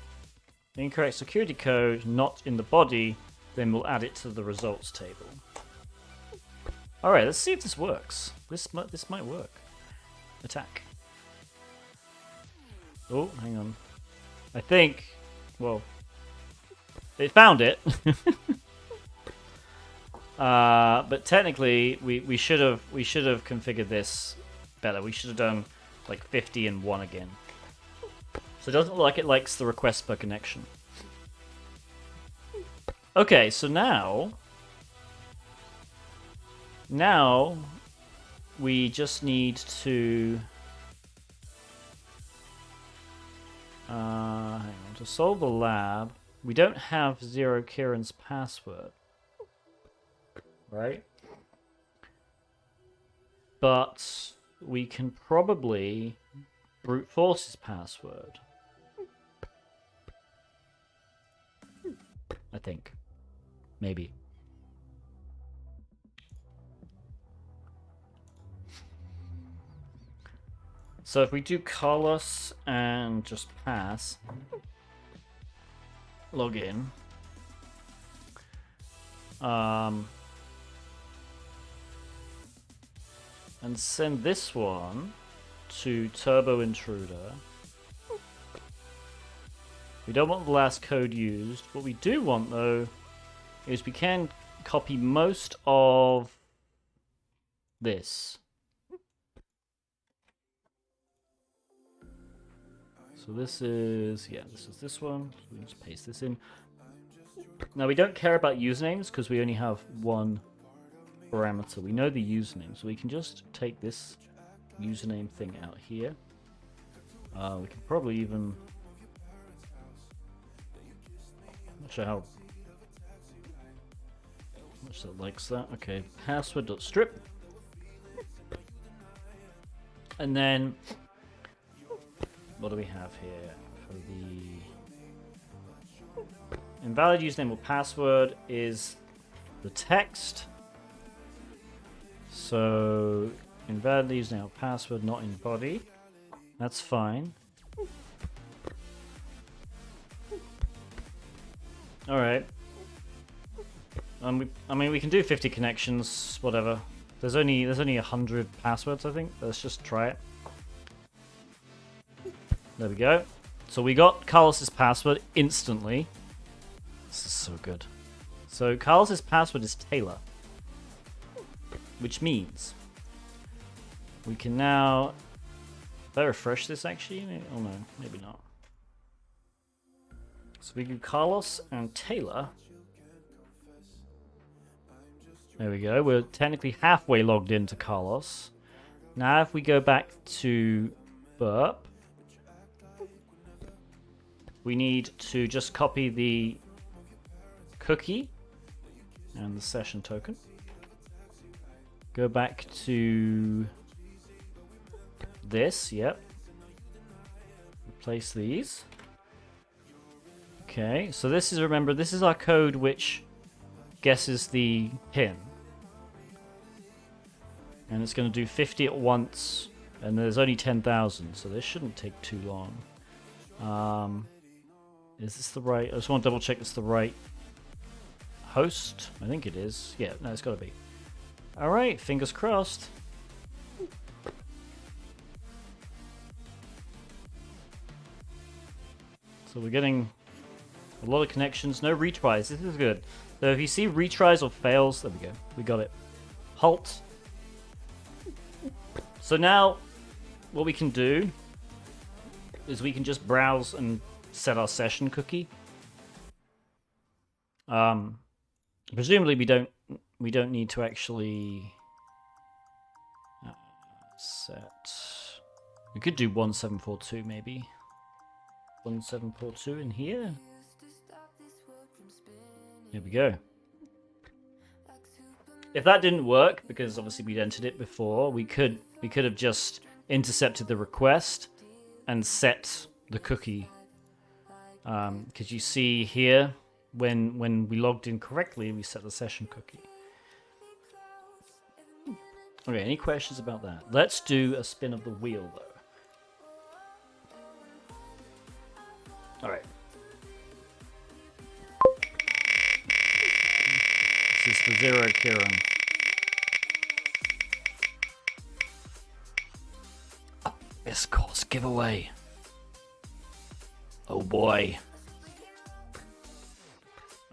the incorrect security code not in the body, then we'll add it to the results table. All right, let's see if this works. This might work. Attack. Oh, hang on. I think, well, it found it. But technically, we should have configured this better. We should have done like 50 and 1 again. So it doesn't look like it likes the request per connection. Okay, so now we just need to hang on, to solve the lab. We don't have Zero Kieran's password, right? But we can probably brute force his password. I think. Maybe. So if we do Carlos and just pass, log in, and send this one to Turbo Intruder. We don't want the last code used. What we do want, though, is we can copy most of this. So this is, yeah, this is this one. So we just paste this in. Now we don't care about usernames because we only have one parameter. We know the username, so we can just take this username thing out here. We can probably even... Not sure how much that likes that. Okay, password.strip. And then what do we have here for the invalid username or password is the text. So invalid username or password not in body. That's fine. All right. I mean, we can do 50 connections, whatever. There's only 100 passwords, I think. Let's just try it. There we go. So we got Carlos's password instantly. This is so good. So Carlos's password is Taylor, which means we can now... Did I refresh this actually? Maybe, oh no, maybe not. So we do Carlos and Taylor. There we go. We're technically halfway logged into Carlos. Now if we go back to Burp, we need to just copy the cookie and the session token. Go back to this, yep. Replace these. Okay, so this is, remember, this is our code which guesses the pin. And it's going to do 50 at once, and there's only 10,000, so this shouldn't take too long. Is this the right? I just want to double check it's the right host. I think it is. Yeah, no, it's got to be. Alright, fingers crossed. So we're getting a lot of connections. No retries. This is good. So if you see retries or fails, there we go. We got it. Halt. So now what we can do is we can just browse and set our session cookie. Presumably we don't need to actually set. We could do 1742 maybe. 1742 in here. Here we go. If that didn't work, because obviously we'd entered it before, we could have just intercepted the request and set the cookie. Because you see here, when we logged in correctly, we set the session cookie. Okay, any questions about that? Let's do a spin of the wheel, though. Alright. This is the Zero Kieran. This course giveaway. Oh boy.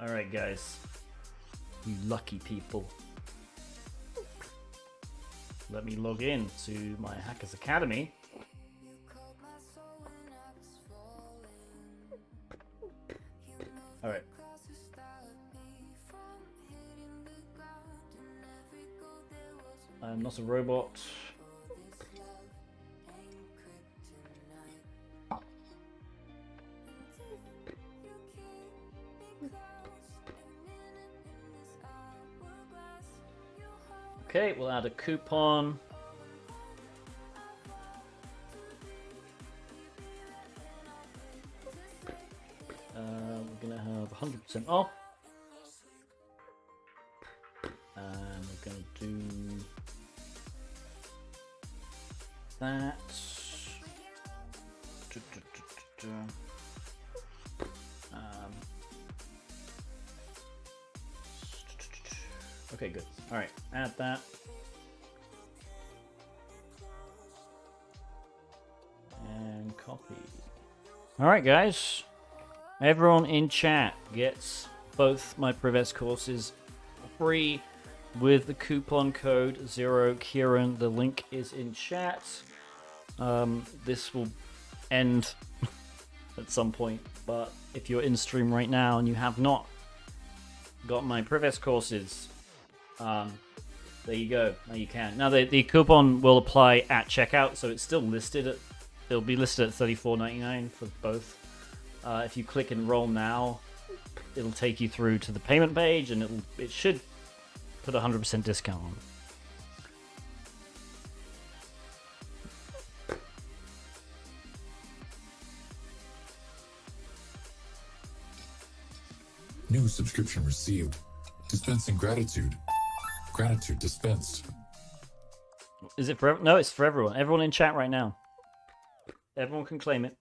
Alright, guys. You lucky people. Let me log in to my Hackers Academy. Alright. I'm not a robot. Okay, we'll add a coupon. We're gonna have 100% off. And we're gonna do that. Okay, good. All right, add that. And copy. All right, guys. Everyone in chat gets both my Privets courses free with the coupon code 0Kieran. The link is in chat. This will end at some point, but if you're in stream right now and you have not got my Privets courses, there you go. Now you can. Now the coupon will apply at checkout, so it's still listed at. It'll be listed at $34.99 for both. If you click enroll now, it'll take you through to the payment page, and it should put 100% discount on. New subscription received. Dispensing gratitude. Gratitude dispensed. Is it for? No, it's for everyone. Everyone in chat right now. Everyone can claim it.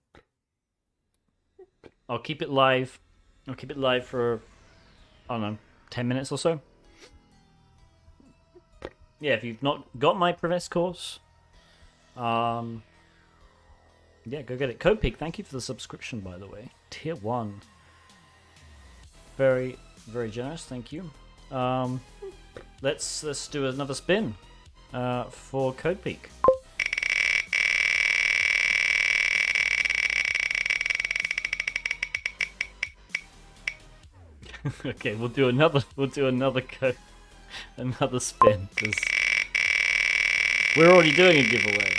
I'll keep it live. I'll keep it live for, I don't know, 10 minutes or so. Yeah, if you've not got my Privets course, yeah, go get it. CodePeak, thank you for the subscription, by the way. Tier 1. Very, very generous, thank you. Let's do another spin for CodePeak. Okay, we'll do another go, another spin, because we're already doing a giveaway.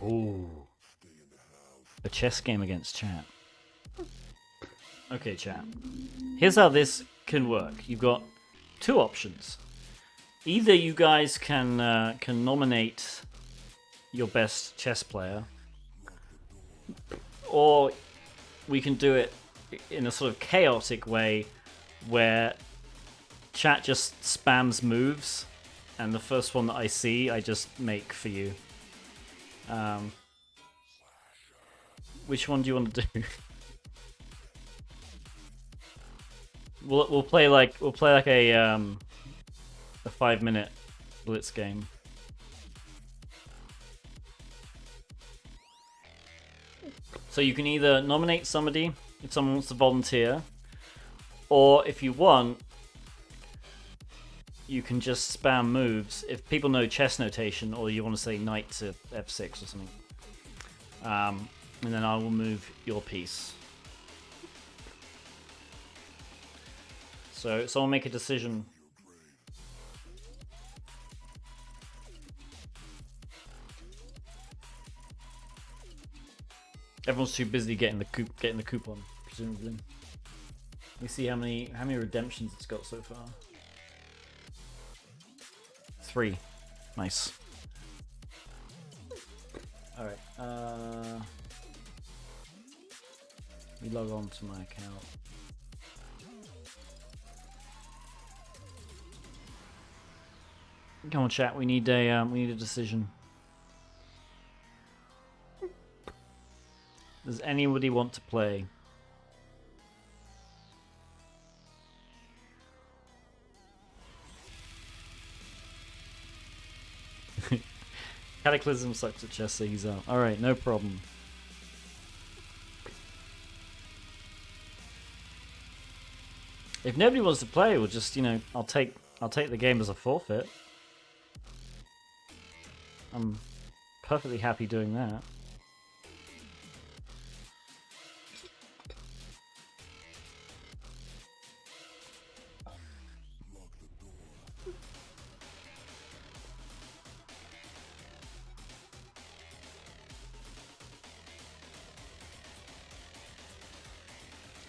Ooh. A chess game against chat. Okay, chat. Here's how this can work. You've got two options. Either you guys can nominate your best chess player, or we can do it in a sort of chaotic way where chat just spams moves, and the first one that I see, I just make for you. Which one do you want to do? We'll play like a 5-minute blitz game. So you can either nominate somebody if someone wants to volunteer, or if you want, you can just spam moves if people know chess notation, or you want to say knight to f6 or something. And then I will move your piece. So someone make a decision. Everyone's too busy getting the coupon, presumably. Let me see how many redemptions it's got so far. 3. Nice. Alright, let me log on to my account. Come on, chat. We need a decision. Does anybody want to play? Cataclysm sucks at chess, so he's out. Alright, no problem. If nobody wants to play, we'll just, I'll take the game as a forfeit. I'm perfectly happy doing that.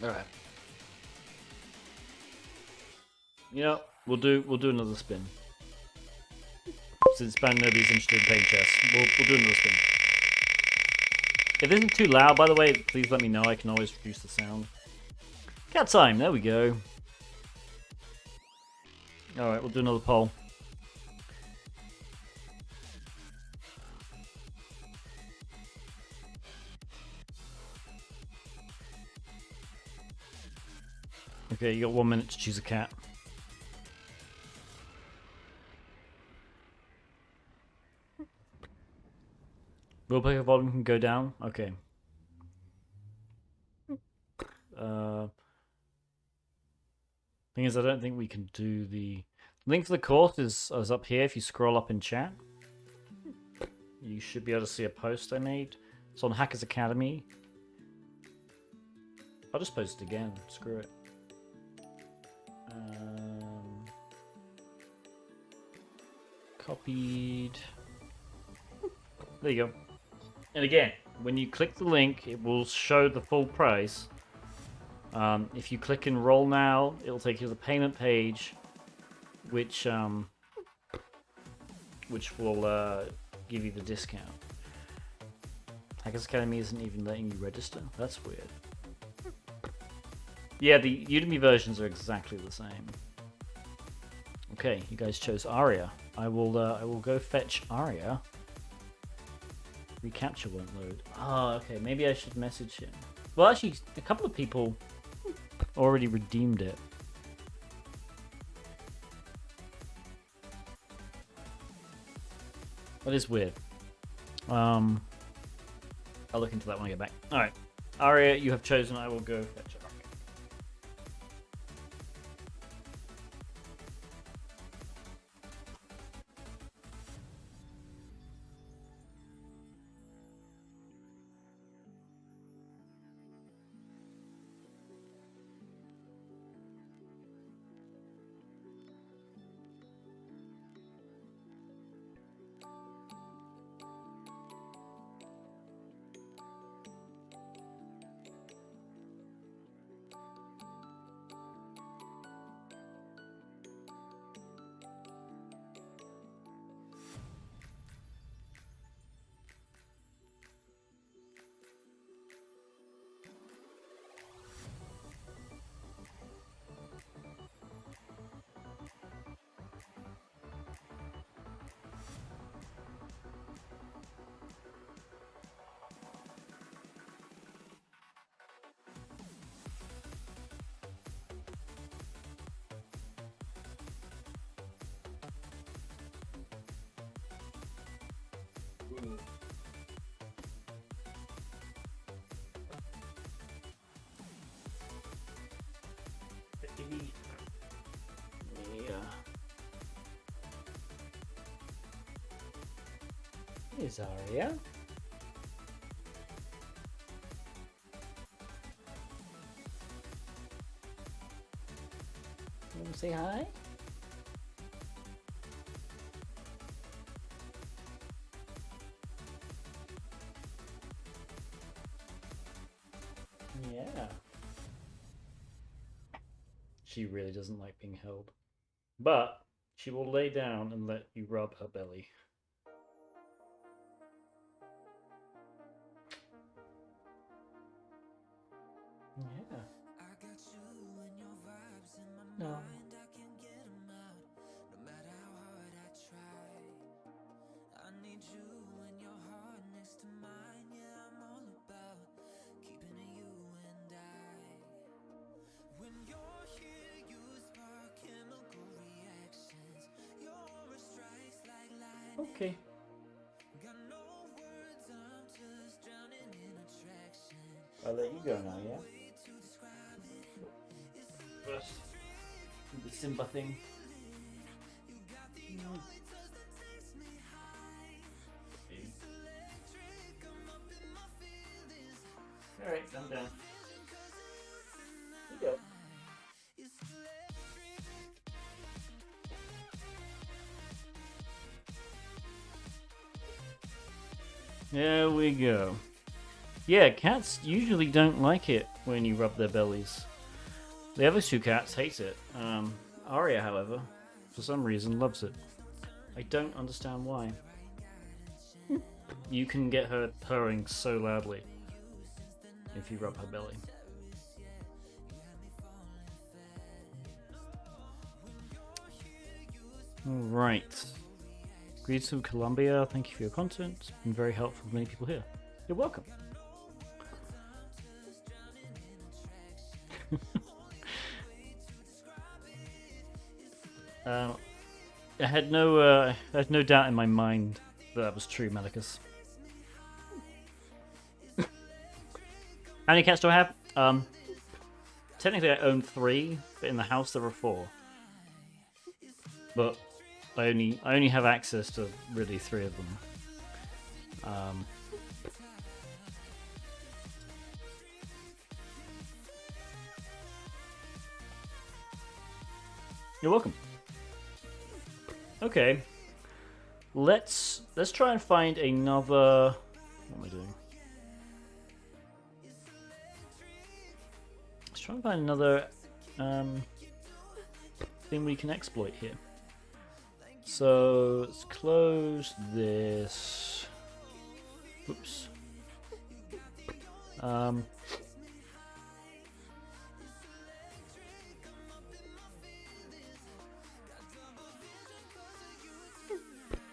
Alright. We'll do another spin. Since nobody's interested in playing chess, we'll do another spin. If this isn't too loud, by the way, please let me know. I can always reduce the sound. Cat time, there we go. Alright, we'll do another poll. Okay, you got 1 minute to choose a cat. Will player volume can go down? Okay. Thing is, I don't think we can do the link for the course is up here. If you scroll up in chat, you should be able to see a post I made. It's on Hackers Academy. I'll just post it again. Screw it. Copied. There you go. And again, when you click the link, it will show the full price. If you click enroll now, it'll take you to the payment page, which will give you the discount. Hackers Academy isn't even letting you register. That's weird. Yeah, the Udemy versions are exactly the same. Okay, you guys chose Aria. I will go fetch Aria. Recapture won't load. Oh, okay. Maybe I should message him. Well, actually, a couple of people already redeemed it. That is weird. I'll look into that when I get back. All right, Aria, you have chosen. I will go fetch Aria. Here's Aria. You want to say hi? Yeah. She really doesn't like being held. But she will lay down and let you rub her belly. Yeah. No. Okay. I'll let you go now, yeah? First, the Simba thing. Alright, I'm done. Here you go. There we go. Yeah, cats usually don't like it when you rub their bellies. The other two cats hate it. Aria, however, for some reason loves it. I don't understand why. You can get her purring so loudly if you rub her belly. Alright. Greetings from Colombia. Thank you for your content. It's been very helpful for many people here. You're welcome. I had no doubt in my mind that was true, Malicus. How many cats do I have? Technically I own 3, but in the house there are 4. But I only have access to really 3 of them. You're welcome. Okay. Let's try and find another. What am I doing? Let's try and find another thing we can exploit here. So let's close this. Oops.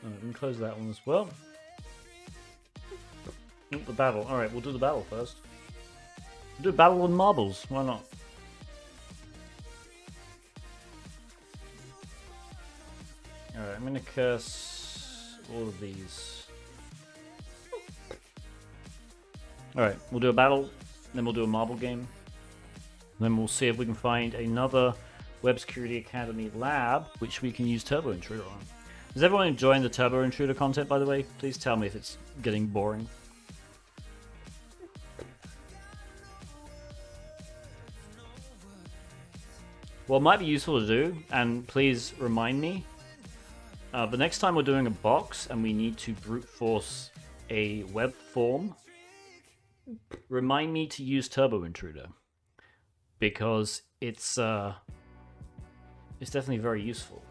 We can close that one as well. The battle. Alright, we'll do the battle first. We'll do a battle with marbles. Why not? Alright, I'm gonna curse all of these. Alright, we'll do a battle, then we'll do a marble game. Then we'll see if we can find another Web Security Academy lab, which we can use Turbo Intruder on. Is everyone enjoying the Turbo Intruder content, by the way? Please tell me if it's getting boring. What might be useful to do, and please remind me, the next time we're doing a box and we need to brute force a web form, remind me to use Turbo Intruder, because it's definitely very useful.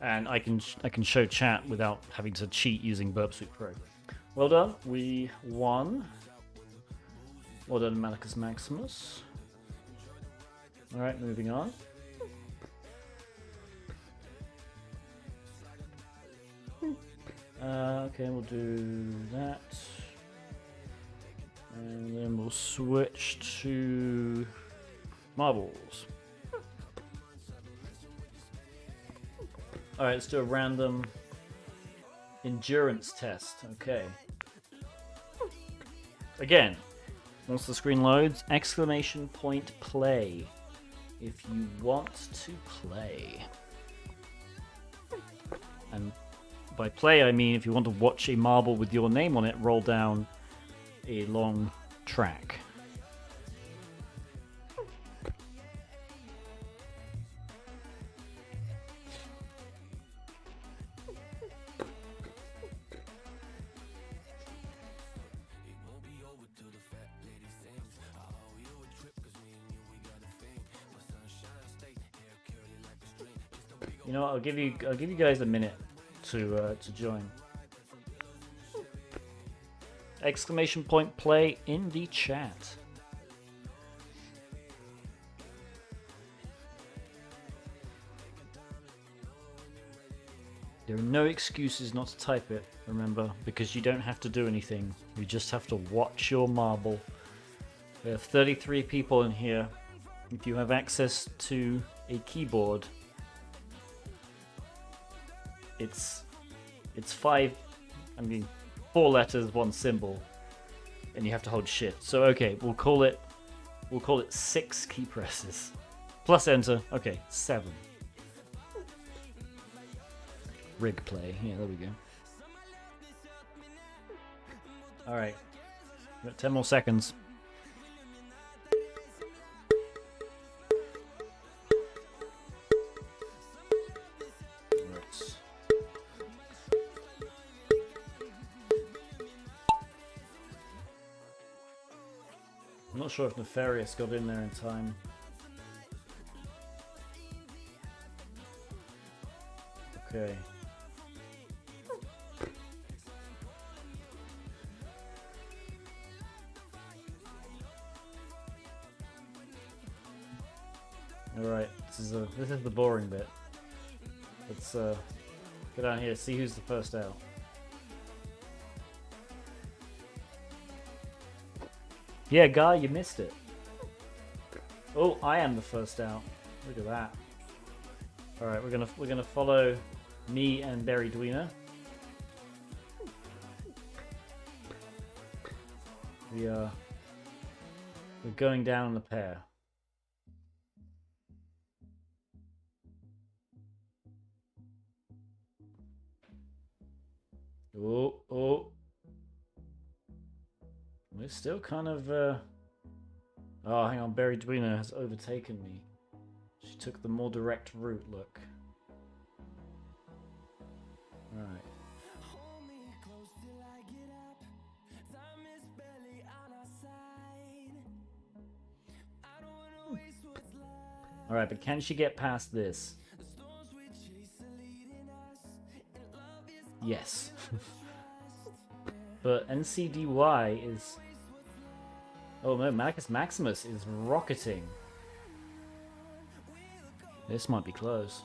And I can show chat without having to cheat using Burp Pro. Well done, we won. Well done, Malicus Maximus. Alright, moving on. Okay, we'll do that. And then we'll switch to marbles. Alright, let's do a random endurance test. Okay. Again, once the screen loads, exclamation point play if you want to play. And By play, I mean if you want to watch a marble with your name on it roll down a long track. You know what, I'll give you guys a minute to join. Exclamation point play in the chat. There are no excuses not to type it, remember, because you don't have to do anything. You just have to watch your marble. We have 33 people in here. If you have access to a keyboard, it's 4 letters, 1 symbol, and you have to hold shift. So okay, we'll call it 6 key presses plus enter. Okay, 7. Rig play. Yeah, there we go. All right, got 10 more seconds. I'm not sure if Nefarious got in there in time. Okay. Alright, this is the boring bit. Let's go down here, see who's the first out. Yeah, Guy, you missed it. Oh, I am the first out. Look at that. All right, we're gonna follow me and Barry Dweena. We're going down in a pair. Oh. We're still kind of, Oh, hang on, Barry Dweena has overtaken me. She took the more direct route, look. Alright. Alright, but can she get past this? Yes. But NCDY is... Oh no, Marcus Maximus is rocketing. This might be close.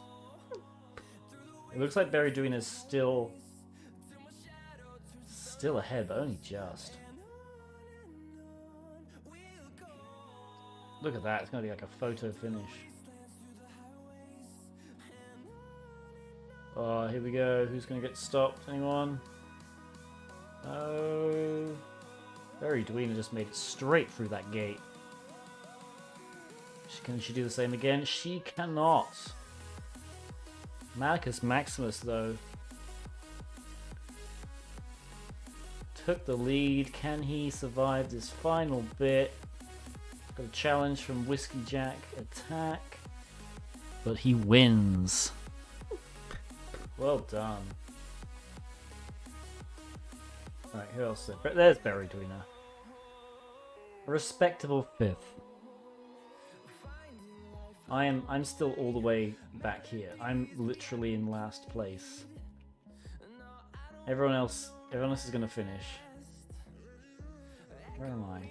It looks like Barry Dweena is still ahead, but only just. Look at that, it's gonna be like a photo finish. Oh, here we go. Who's gonna get stopped? Anyone? Oh, Barry Dweena just made it straight through that gate. Can she do the same again? She cannot. Marcus Maximus, though, took the lead. Can he survive this final bit? Got a challenge from Whiskey Jack Attack, but he wins. Well done. Right, who else? There's Barry Dweena. A respectable 5th. I'm still all the way back here. I'm literally in last place. Everyone else is gonna finish. Where am I?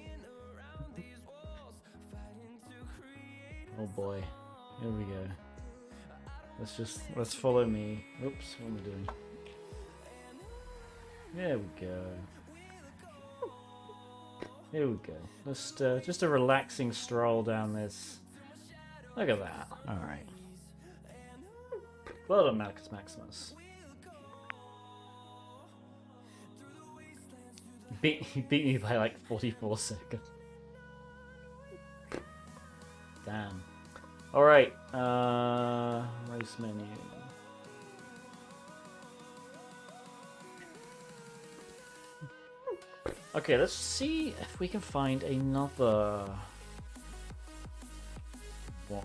Oh boy. Here we go. Let's follow me. Oops, what am I doing? There we go. Here we go. Just a relaxing stroll down this. Look at that. Alright. Well done, Marcus Maximus. He beat me by like 44 seconds. Damn. Alright. Race menu. Okay, let's see if we can find another one.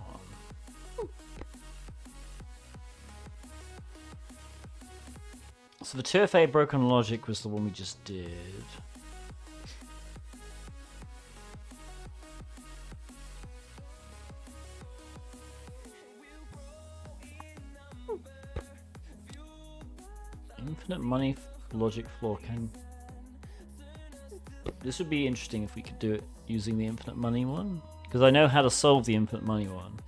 So the 2FA Broken Logic was the one we just did. Infinite money logic floor can... This would be interesting if we could do it using the infinite money one, because I know how to solve the infinite money one.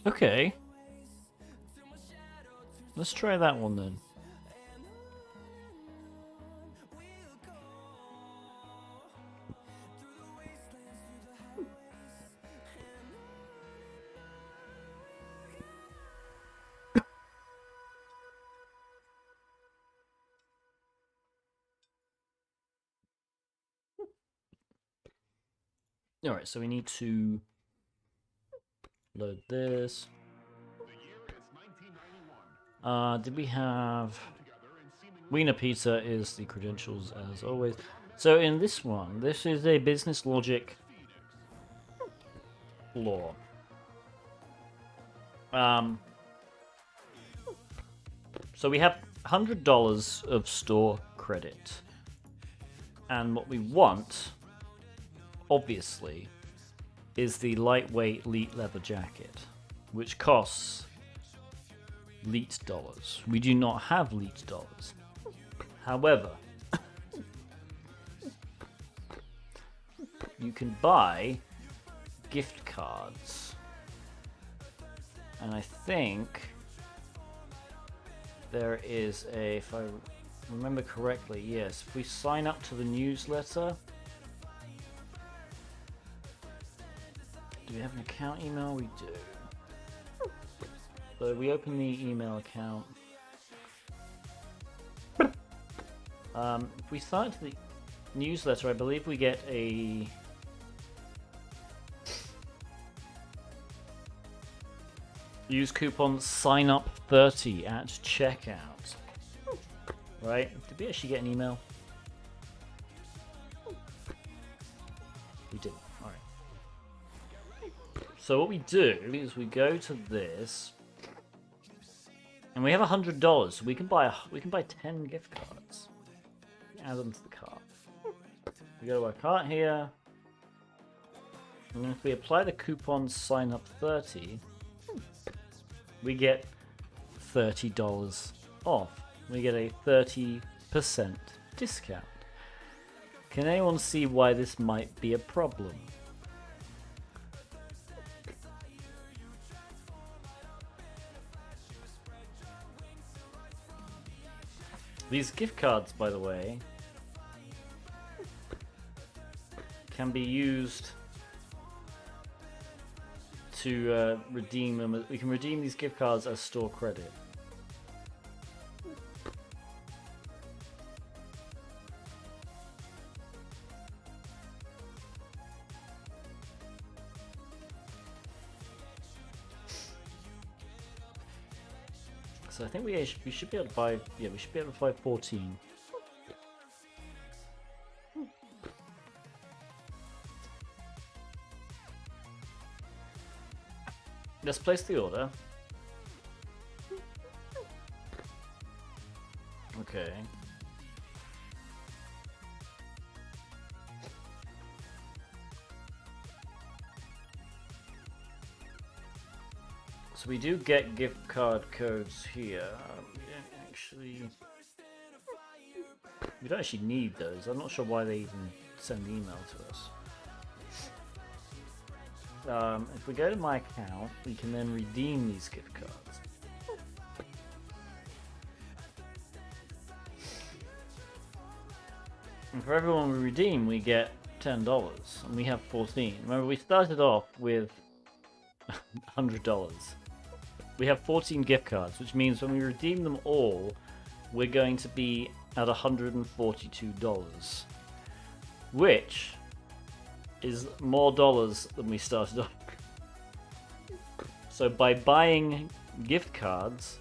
Okay. Let's try that one then. Alright, so we need to load this. Did we have... Wiener Pizza is the credentials as always. So in this one, this is a business logic law. So we have $100 of store credit. And what we want, obviously, is the lightweight leet leather jacket, which costs leet dollars. We do not have leet dollars. However, you can buy gift cards. And I think there is a, if I remember correctly, yes, if we sign up to the newsletter. Do we have an account email? We do. So we open the email account. If we sign up to the newsletter, I believe we get a... Use coupon SIGNUP30 at checkout. Right? Did we actually get an email? We didn't. Alright. So what we do is we go to this, and we have $100. So we can buy 10 gift cards. Add them to the cart. We go to our cart here, and if we apply the coupon SIGNUP30, we get $30 off. We get a 30% discount. Can anyone see why this might be a problem? These gift cards, by the way, can be used to redeem them. We can redeem these gift cards as store credit. So I think we should be able to buy, yeah, we should be able to buy 14. Let's place the order. Okay. So we do get gift card codes here. We don't actually need those. I'm not sure why they even send the email to us. If we go to my account, we can then redeem these gift cards. And for everyone we redeem, we get $10, and we have 14. Remember, we started off with $100. We have 14 gift cards, which means when we redeem them all, we're going to be at $142. which is more dollars than we started off. So by buying gift cards,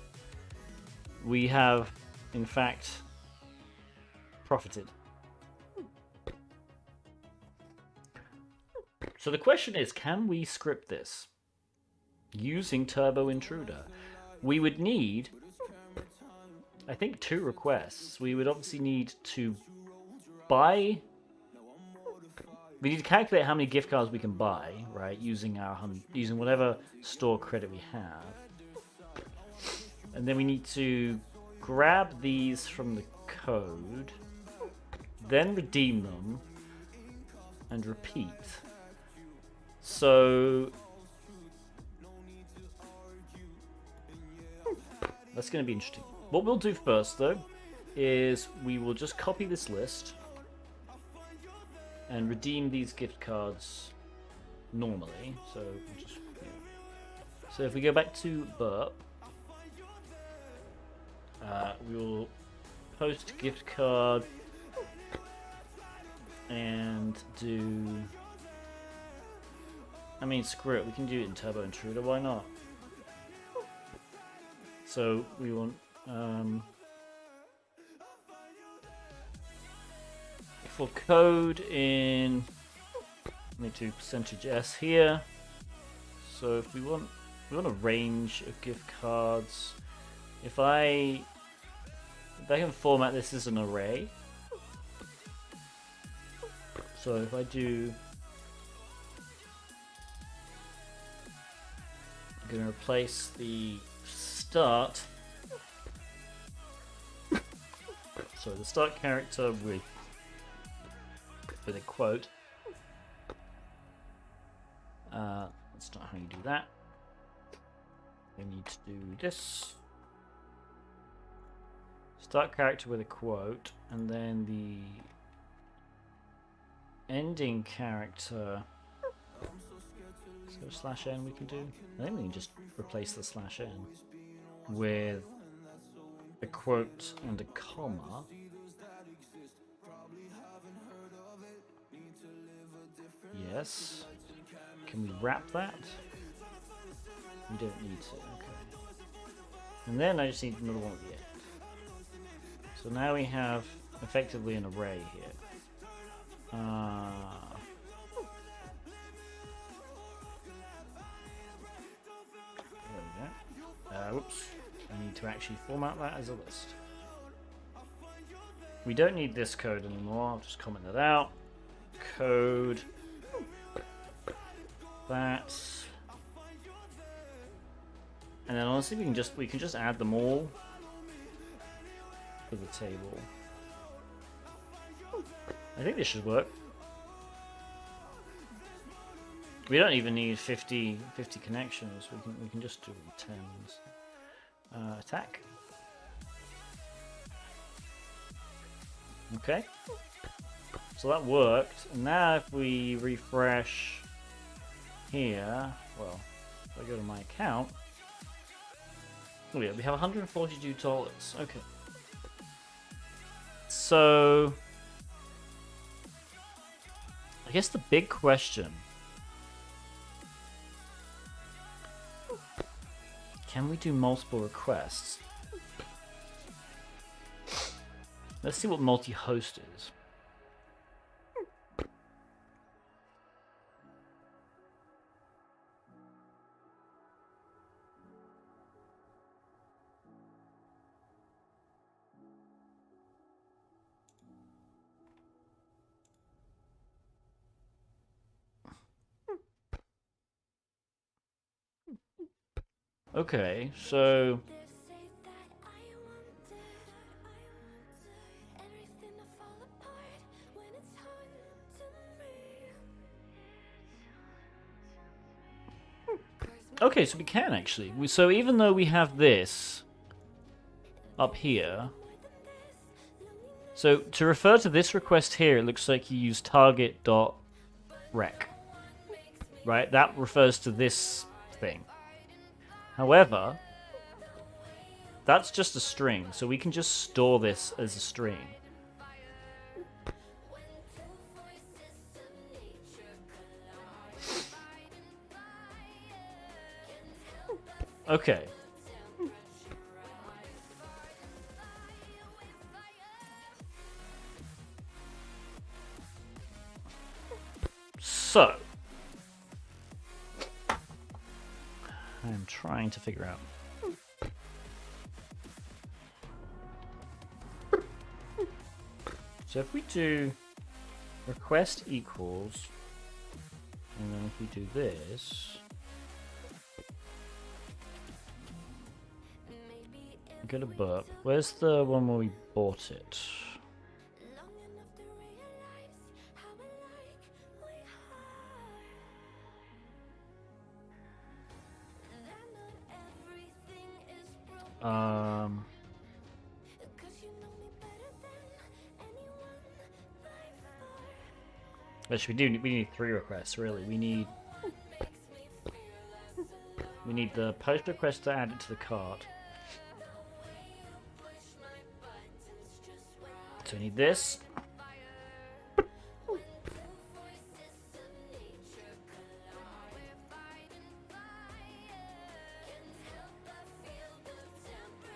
we have, in fact, profited. So the question is, can we script this using Turbo Intruder? We would need, I think, 2 requests. We would obviously need to buy... We need to calculate how many gift cards we can buy, right? Using whatever store credit we have. And then we need to grab these from the code, then redeem them, and repeat. So that's going to be interesting. What we'll do first, though, is we will just copy this list and redeem these gift cards normally. So, so if we go back to Burp, we will post gift card and do. I mean, screw it. We can do it in Turbo Intruder. Why not? So we want. For code in, let me do %s here. So if we want a range of gift cards. If I can format this as an array. So if I do, I'm going to replace the start. So the start character with a quote. That's not how you do that. We need to do this. Start character with a quote, and then the ending character. So /n we can do. I think we can just replace the /n with a quote and a comma. Yes. Can we wrap that? We don't need to. Okay. And then I just need another one at the end. So now we have effectively an array here. There we go. Whoops. I need to actually format that as a list. We don't need this code anymore. I'll just comment that out. Code. That. And then honestly, we can just add them all to the table. I think this should work. We don't even need 50 connections. We can just do 10s. Attack. Okay. So that worked. And now if we refresh here, well, if I go to my account, oh yeah, we have $142. Okay. So I guess the big question, can we do multiple requests? Let's see what multi-host is. Okay, so okay, so we can actually. So even though we have this up here, so to refer to this request here, it looks like you use target.rec, right? That refers to this thing. However, that's just a string, so we can just store this as a string. Okay. So, I'm trying to figure out. So if we do request equals, and then if we do this, go to burp. Where's the one where we bought it? Actually, we need 3 requests. Really, we need the post request to add it to the cart. So we need this.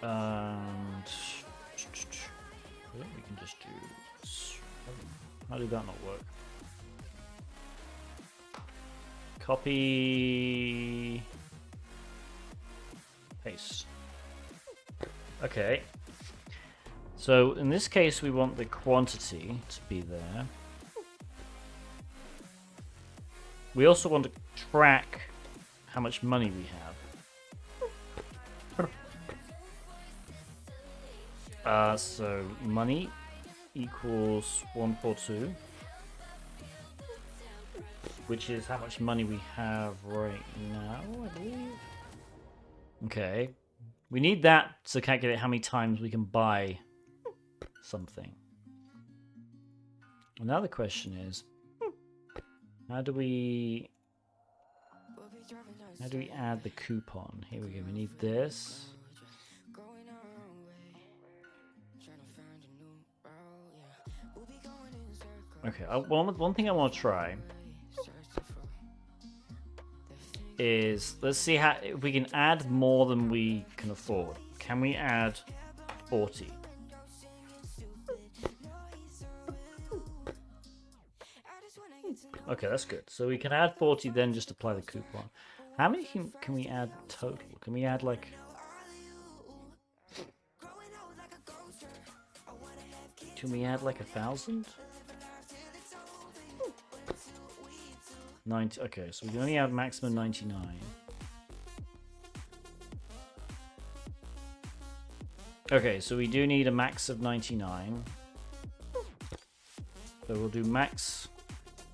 And we can just do this. How did that not work? Copy, paste. Okay. So in this case, we want the quantity to be there. We also want to track how much money we have. So money equals 142. Which is how much money we have right now, I believe. Okay. We need that to calculate how many times we can buy something. Another question is, how do we add the coupon? Here we go. We need this. Okay. One thing I want to try is, let's see how if we can add more than we can afford. Can we add 40? Okay, that's good. So we can add 40, then just apply the coupon. How many can we add total? Can we add like... Can we add like 1,000? 90. Okay, so we can only add maximum 99. Okay, so we do need a max of 99. So we'll do max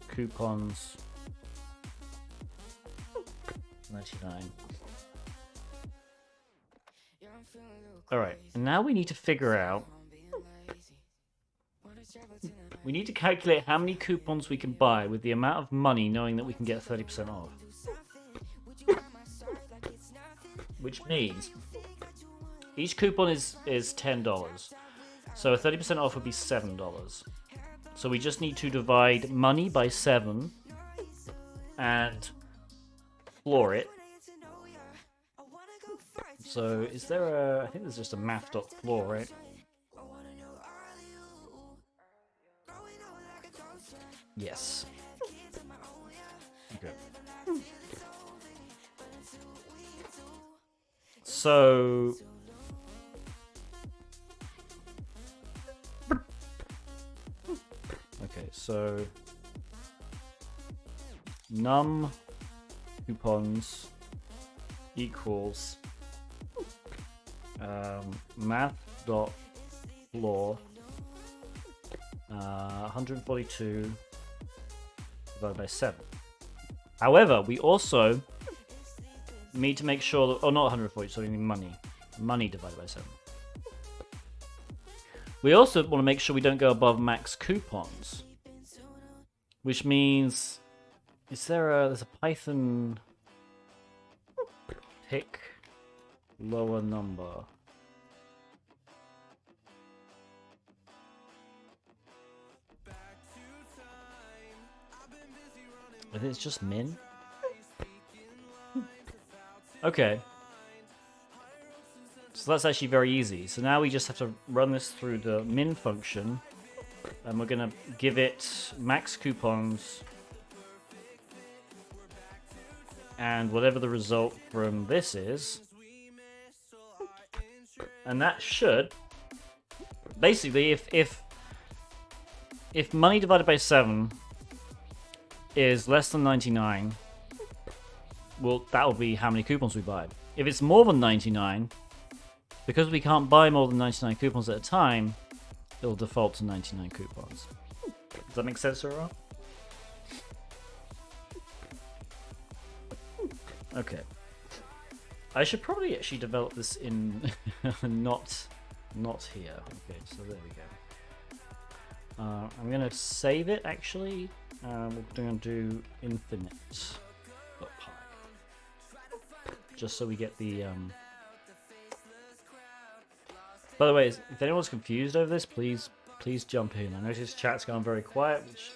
coupons 99. Alright, and now we need to figure out... We need to calculate how many coupons we can buy with the amount of money, knowing that we can get 30% off. Which means each coupon is $10. So a 30% off would be $7. So we just need to divide money by 7 and floor it. So is there a... I think there's just a math.floor, right? Yes. Okay. So... Okay, so... num coupons equals math.floor 142 divided by 7. However, we also need to make sure that... Oh, not 140, so we need money. Money divided by 7. We also want to make sure we don't go above max coupons. Which means... Is there a... There's a Python... Pick lower number. I think it's just min. Okay. So that's actually very easy. So now we just have to run this through the min function, and we're gonna give it max coupons, and whatever the result from this is, and that should basically, if money divided by 7 is less than 99, well, that will be how many coupons we buy. If it's more than 99, because we can't buy more than 99 coupons at a time, it'll default to 99 coupons. Does that make sense, Aurora? Okay. I should probably actually develop this in not here. Okay, so there we go. I'm gonna save it actually. We're gonna do infinite pi, just so we get the. By the way, if anyone's confused over this, please jump in. I notice chat's gone very quiet, which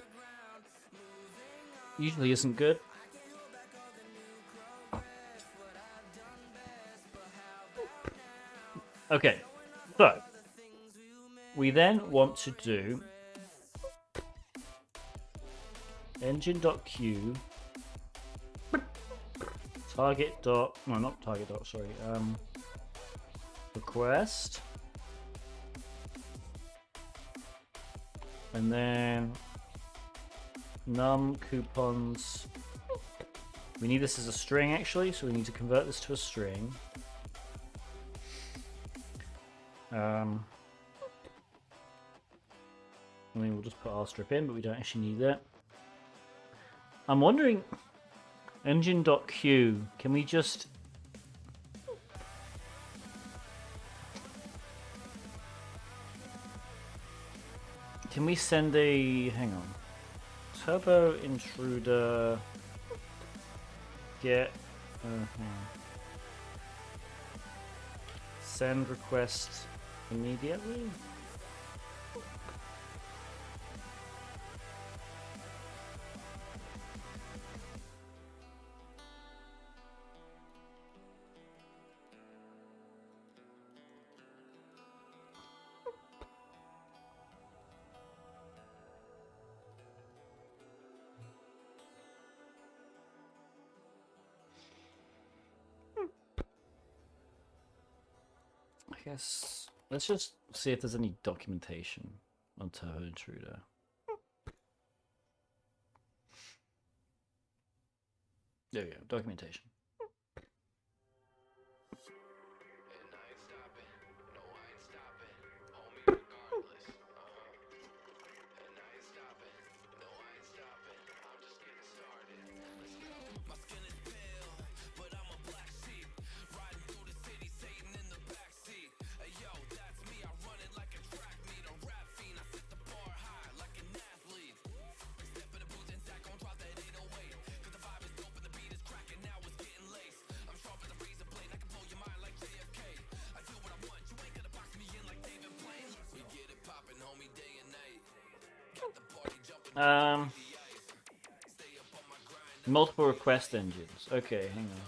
usually isn't good. Okay, so we then want to do engine.q request, and then num coupons. We need this as a string actually, so we need to convert this to a string. I mean, we'll just put our strip in, but we don't actually need that. I'm wondering, engine.q, can we just... Can we send a... Hang on. Turbo Intruder... Get... Send request immediately? I guess let's just see if there's any documentation on Turbo Intruder. There we go, documentation. Multiple request engines. Okay, hang on.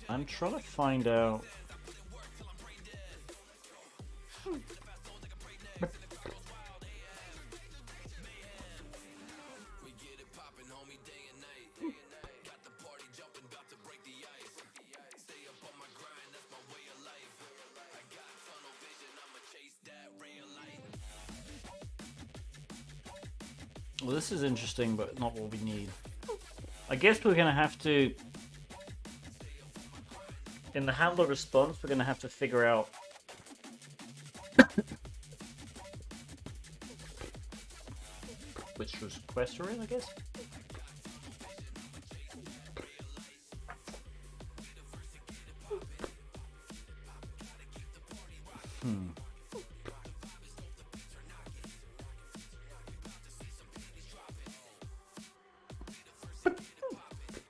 I'm trying to find out. Well, this is interesting, but not what we need. I guess we're gonna have to in the handler response, we're going to have to figure out which requests are in, I guess.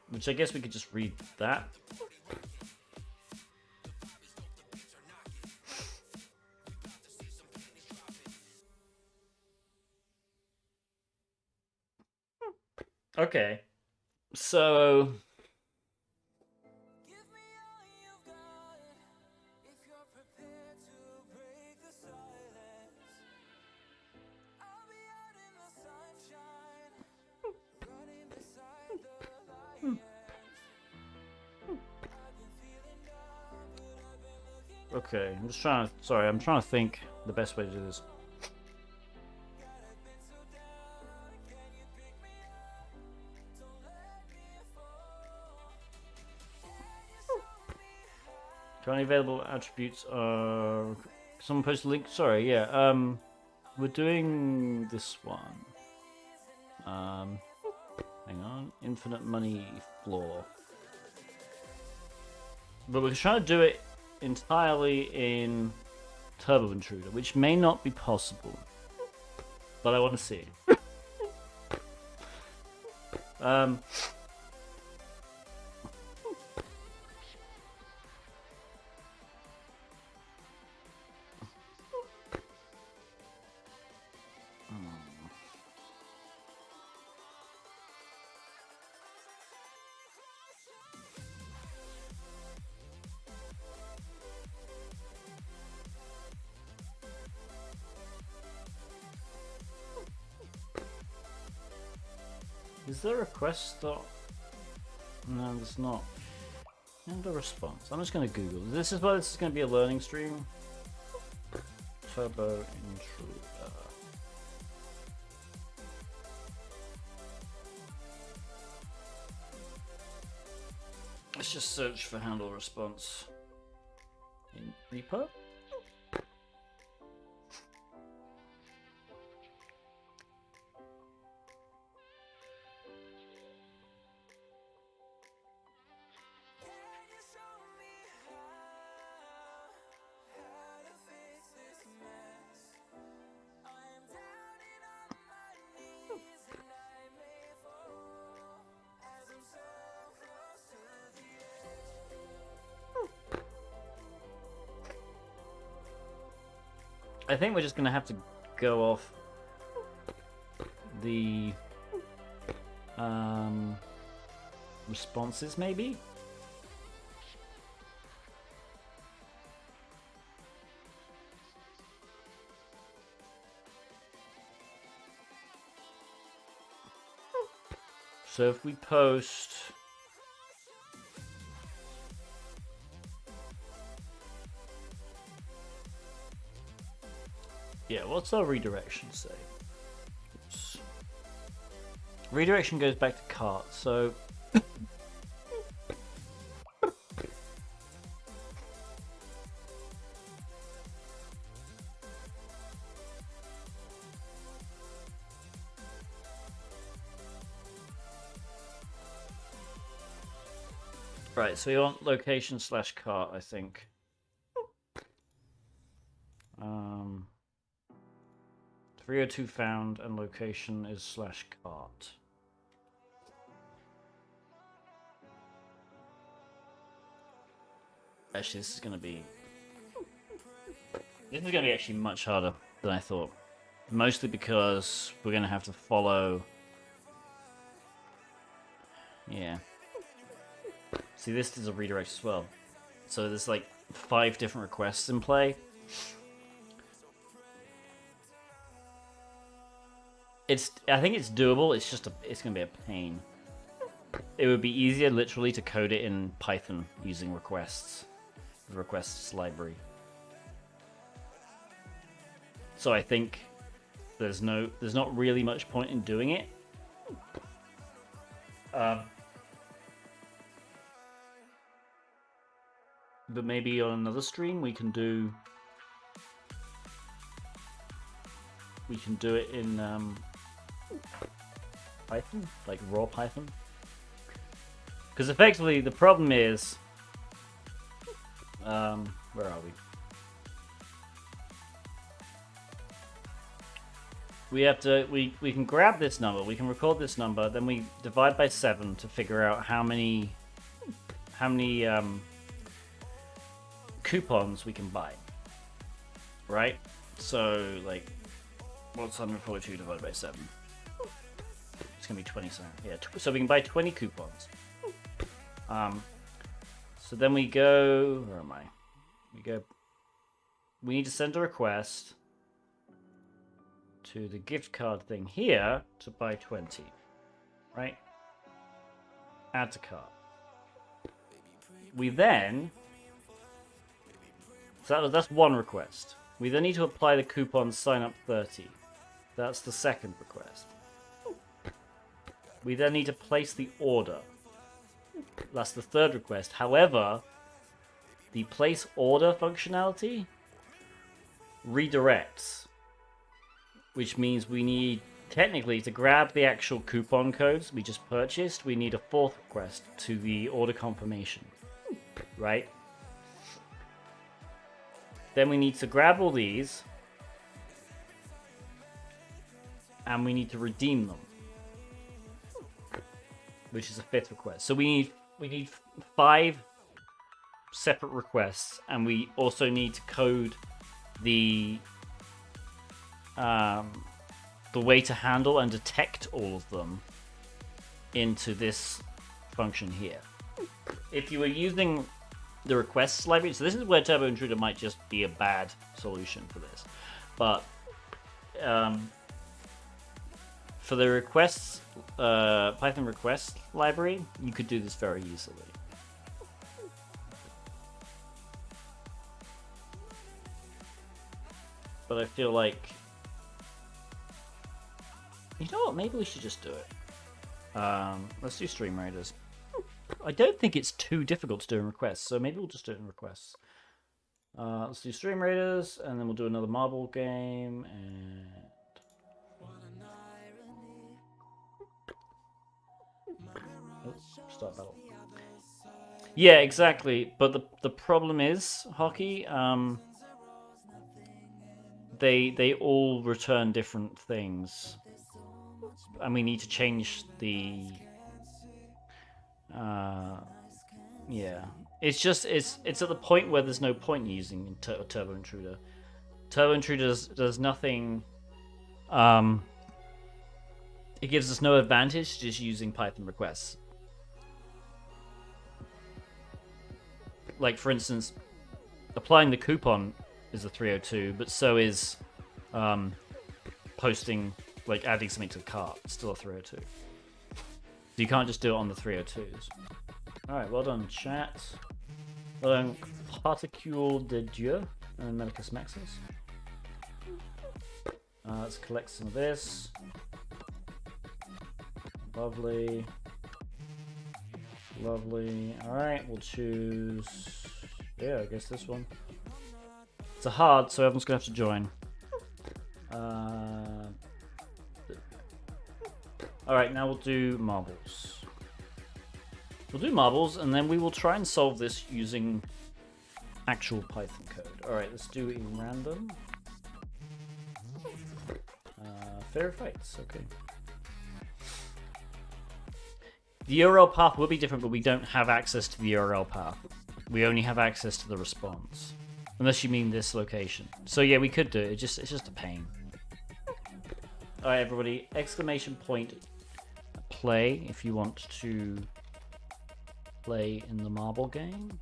Which I guess we could just read that. Okay. So okay, I'm just trying to, sorry, I'm trying to think the best way to do this. Currently available attributes are, someone posted a link, sorry, yeah, we're doing this one. Hang on, infinite money floor. But we're trying to do it entirely in Turbo Intruder, which may not be possible, but I want to see it. Is there a quest stop? No, there's not. And a response. I'm just going to Google. This is why this is going to be a learning stream. Turbo Intruder. Let's just search for handle response in repo. I think we're just going to have to go off the responses, maybe? So if we post... Yeah, what's our redirection say? Oops. Redirection goes back to cart, so... Right, so we want location / cart, I think. 302 found and location is / cart. Actually, this is going to be actually much harder than I thought. Mostly because we're going to have to follow... Yeah. See, this is a redirect as well. So there's like 5 different requests in play. I think it's doable. It's just it's gonna be a pain. It would be easier, literally, to code it in Python using requests, the requests library. So I think there's not really much point in doing it. But maybe on another stream we can do it in Python, like raw Python. Because effectively the problem is, where are we? We have to, we can grab this number, we can record this number, then we divide by 7 to figure out how many coupons we can buy, right? So, like, what's 142 divided by 7? It's gonna be 27. Yeah, so we can buy 20 coupons. So then we go, where am I? We need to send a request to the gift card thing here to buy 20, right? Add to cart. We then, so that's one request. We then need to apply the coupon sign up 30. That's the second request. We then need to place the order. That's the third request. However, the place order functionality redirects, which means we need, technically, to grab the actual coupon codes we just purchased, we need a fourth request to the order confirmation, right? Then we need to grab all these, and we need to redeem them, which is a fifth request. So we need 5 separate requests, and we also need to code the way to handle and detect all of them into this function here. If you were using the requests library, so this is where Turbo Intruder might just be a bad solution for this, but for the requests, Python request library, you could do this very easily. But I feel like, you know what, maybe we should just do it. Let's do Stream Raiders. I don't think it's too difficult to do in requests, so maybe we'll just do it in requests. Let's do Stream Raiders, and then we'll do another marble game, and... Oh, start battle. Yeah, exactly, but the problem is, Hockey, they all return different things, and we need to change the yeah, it's at the point where there's no point using Turbo Intruder. Turbo Intruder does nothing. It gives us no advantage just using Python requests. Like, for instance, applying the coupon is a 302, but so is posting, like adding something to the cart. It's still a 302. So you can't just do it on the 302s. Alright, well done, chat. Well done, Particule de Dieu and Medicus Maximus. Let's collect some of this. Lovely. Lovely. Alright, we'll choose... Yeah, I guess this one. It's a hard, so everyone's going to have to join. Alright, now we'll do marbles. We'll do marbles, and then we will try and solve this using actual Python code. Alright, let's do it in random. Fair fights, okay. The URL path will be different, but we don't have access to the URL path. We only have access to the response. Unless you mean this location. So yeah, we could do it. It's just a pain. Alright, everybody. Exclamation point play if you want to play in the marble game.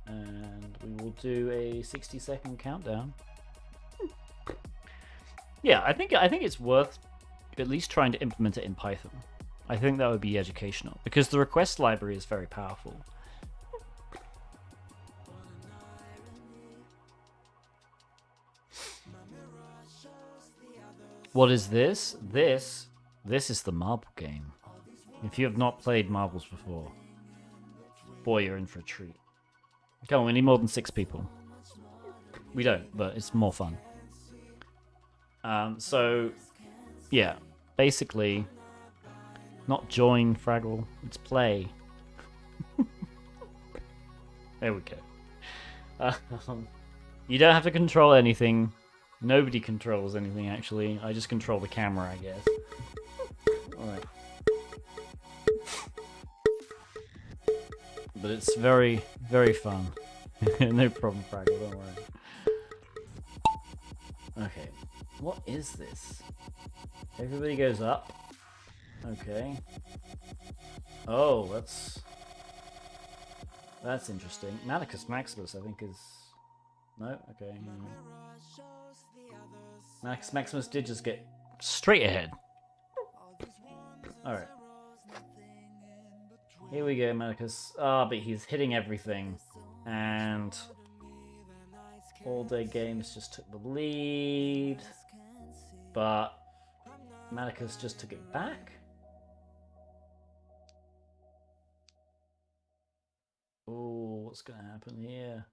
And we will do a 60-second countdown. Yeah, I think it's worth at least trying to implement it in Python. I think that would be educational, because the request library is very powerful. What is this? This is the marble game. If you have not played marbles before, boy, you're in for a treat. Come on, we need more than 6 people. We don't, but it's more fun. So, yeah, basically, not join Fraggle, it's play. There we go. You don't have to control anything. Nobody controls anything, actually. I just control the camera, I guess. Alright. But it's very, very fun. No problem, Fraggle, don't worry. Okay. What is this? Everybody goes up. Okay. Oh, that's interesting. Manicus Maximus, I think, is... No? Okay. Manicus Maximus did just get straight ahead. Alright. Here we go, Manicus. Ah, but he's hitting everything. And... All Day Games just took the lead. But... Manicus just took it back? Oh, what's going to happen here?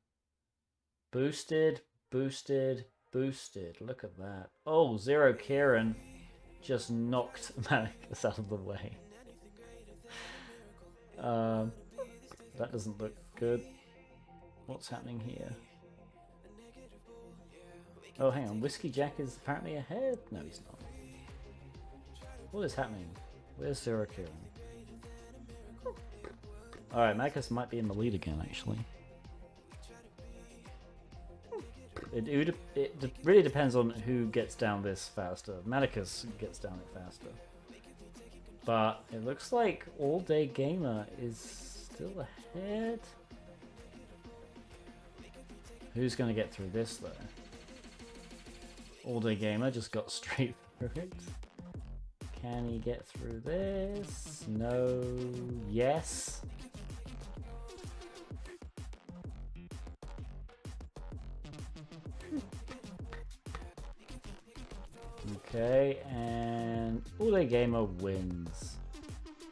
Boosted, boosted, boosted. Look at that. Oh, Zero Kieran just knocked Manicus out of the way. That doesn't look good. What's happening here? Oh, hang on. Whiskey Jack is apparently ahead? No, he's not. What is happening? Where's Zero Kieran? Alright, Manicus might be in the lead again, actually. It really depends on who gets down this faster. Manicus gets down it faster. But it looks like All Day Gamer is still ahead. Who's going to get through this, though? All Day Gamer just got straight through it. Can he get through this? No. Yes. Okay, and All Day Gamer wins.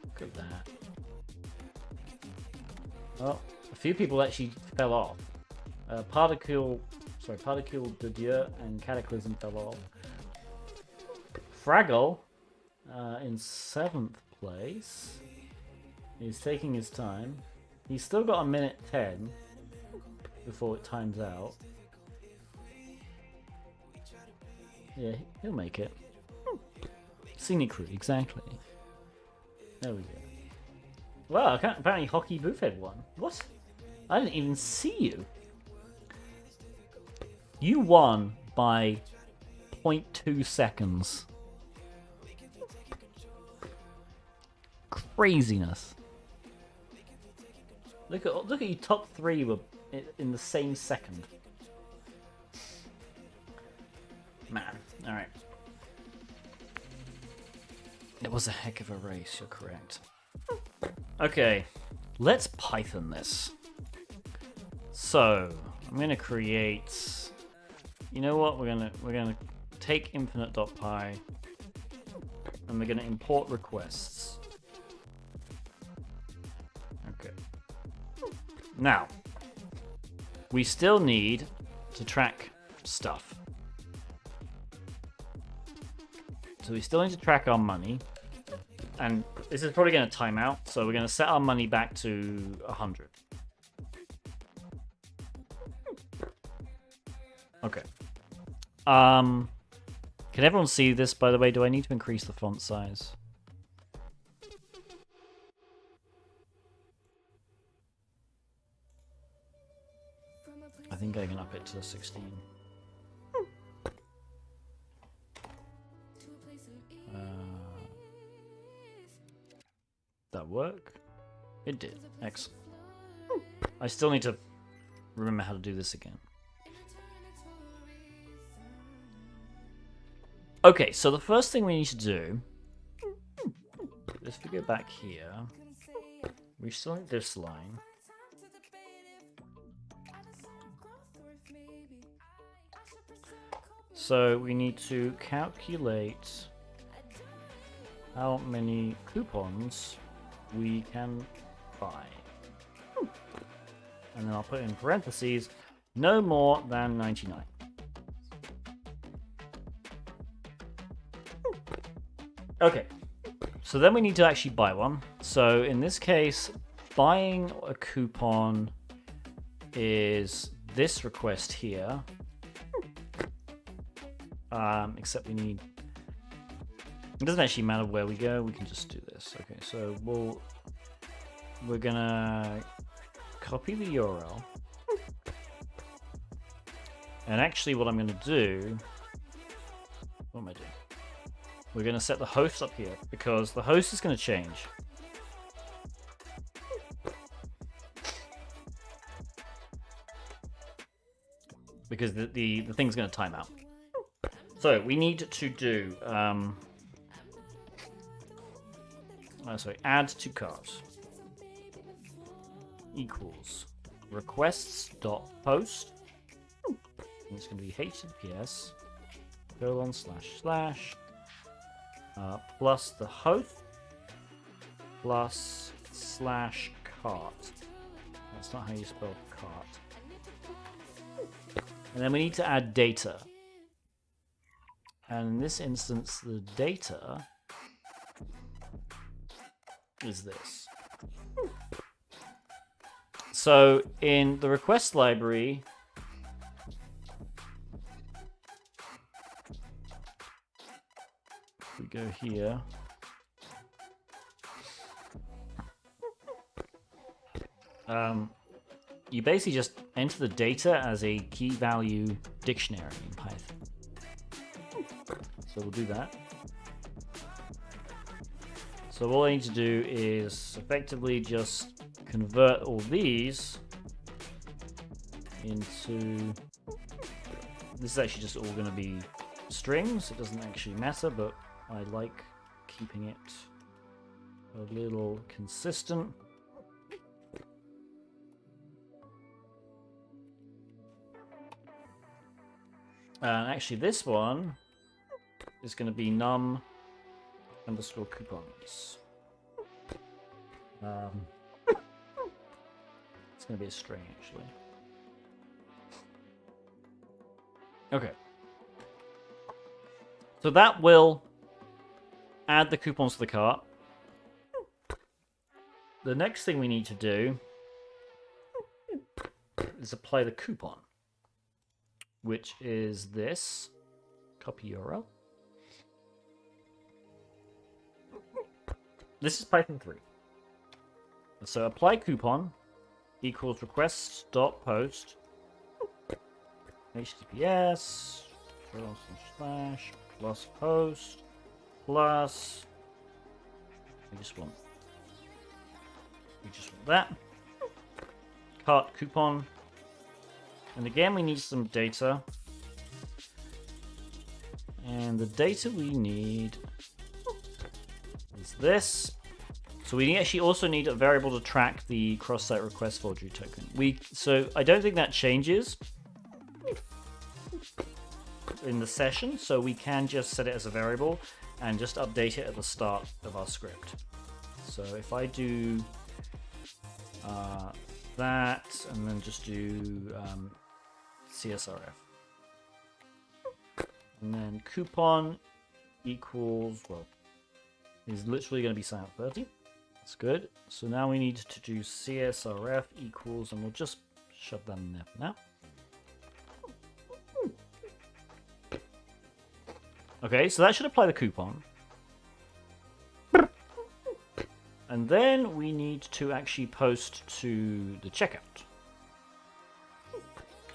Look at that. Oh, a few people actually fell off. Particle de Dieu and Cataclysm fell off. Fraggle, in 7th place, he's taking his time. He's still got 1:10 before it times out. Yeah, he'll make it. Scenic Crew, exactly. There we go. Well, apparently Hockey Buffhead won. What? I didn't even see you. You won by 0.2 seconds. Craziness. Look at you, top 3 were in the same second. Man, alright. It was a heck of a race, you're correct. Okay, let's Python this. So, I'm gonna create... You know what, we're gonna take infinite.py and we're gonna import requests. Okay. Now, we still need to track stuff. So we still need to track our money. And this is probably going to time out, so we're going to set our money back to 100. Okay. Can everyone see this, by the way? Do I need to increase the font size? I think I can up it to 16. That work? It did. Excellent. I still need to remember how to do this again. Okay, so the first thing we need to do, if we go back here, we still need this line. So we need to calculate how many coupons we can buy. and then I'll put in parentheses, no more than 99. Okay, so then we need to actually buy one. So in this case, buying a coupon is this request here. Except we need... It doesn't actually matter where we go, we can just do this. Okay, so we're gonna copy the URL. And actually what I'm gonna do... What am I doing? We're gonna set the host up here, because the host is gonna change. Because the thing's gonna time out. So we need to do add to cart equals requests.post. It's going to be https / plus the host plus /cart. That's not how you spell cart. And then we need to add data. And in this instance, the data is this. So in the request library, we go here. You basically just enter the data as a key value dictionary in Python. So we'll do that. So all I need to do is effectively just convert all these into... This is actually just all going to be strings. It doesn't actually matter, but I like keeping it a little consistent. And actually this one is going to be num _ coupons. It's going to be a string, actually. Okay. So that will add the coupons to the cart. The next thing we need to do is apply the coupon, which is this. Copy URL. This is Python 3. So apply coupon equals requests.post https / plus post plus we just want that cart coupon, and again we need some data, and the data we need is this. So we actually also need a variable to track the cross-site request forgery token. So I don't think that changes in the session, so we can just set it as a variable and just update it at the start of our script. So if I do that and then just do CSRF, and then coupon equals, well, is literally going to be sign-up 30. That's good. So now we need to do CSRF equals, and we'll just shove that in there for now. Okay, so that should apply the coupon. And then we need to actually post to the checkout.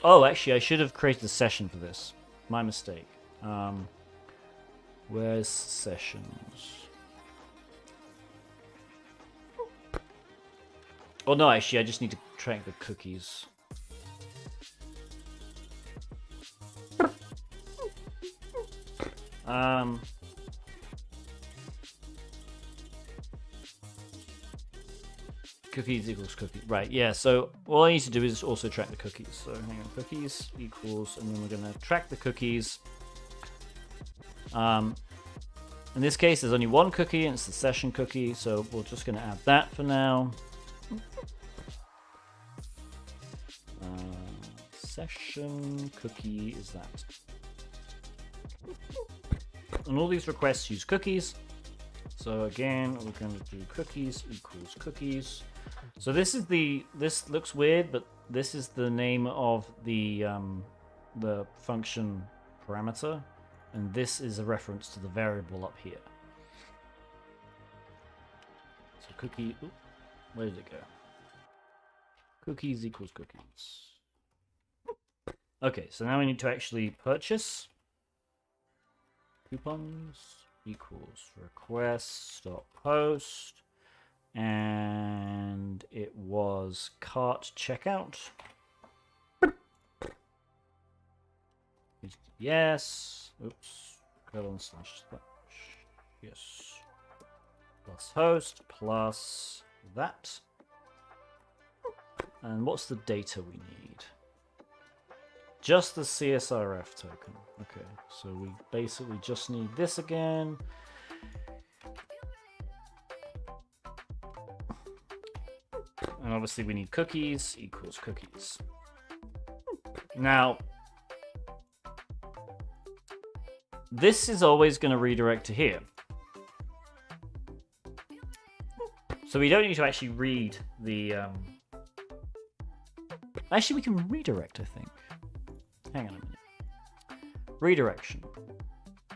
Oh, actually, I should have created a session for this. My mistake. Where's sessions? Oh no, actually, I just need to track the cookies. Cookies equals cookie. Right, yeah, so all I need to do is also track the cookies. So hang on, cookies equals, and then we're going to track the cookies. In this case, there's only one cookie, and it's the session cookie, so we're just going to add that for now. session cookie is that. And all these requests use cookies. So again, we're going to do cookies equals cookies. So this looks weird, but this is the name of the function parameter, and this is a reference to the variable up here. So cookie, where did it go? Cookies equals cookies. Okay, so now we need to actually purchase. Coupons equals request.post, and it was cart checkout. Yes. Oops. // yes. Plus host plus that. And what's the data we need? Just the CSRF token. Okay, so we basically just need this again. And obviously we need cookies equals cookies. Now, this is always going to redirect to here. So we don't need to actually read the... Actually, we can redirect, I think. Hang on a minute. Redirection.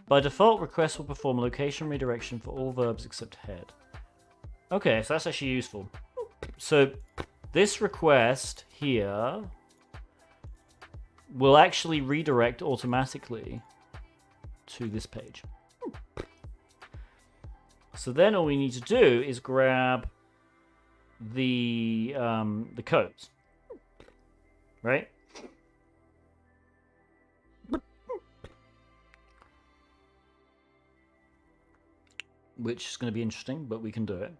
By default, request will perform location redirection for all verbs except head. Okay, so that's actually useful. So this request here will actually redirect automatically to this page. So then all we need to do is grab the codes, right? Which is going to be interesting, but we can do it.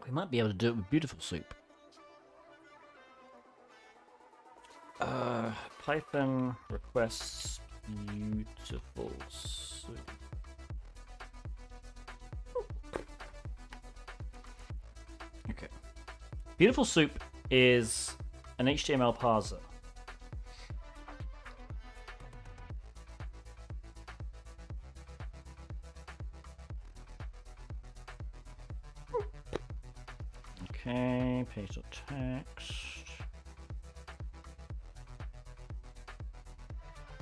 We might be able to do it with Beautiful Soup. Python requests Beautiful Soup. Okay. Beautiful Soup is an HTML parser. Okay, page.text.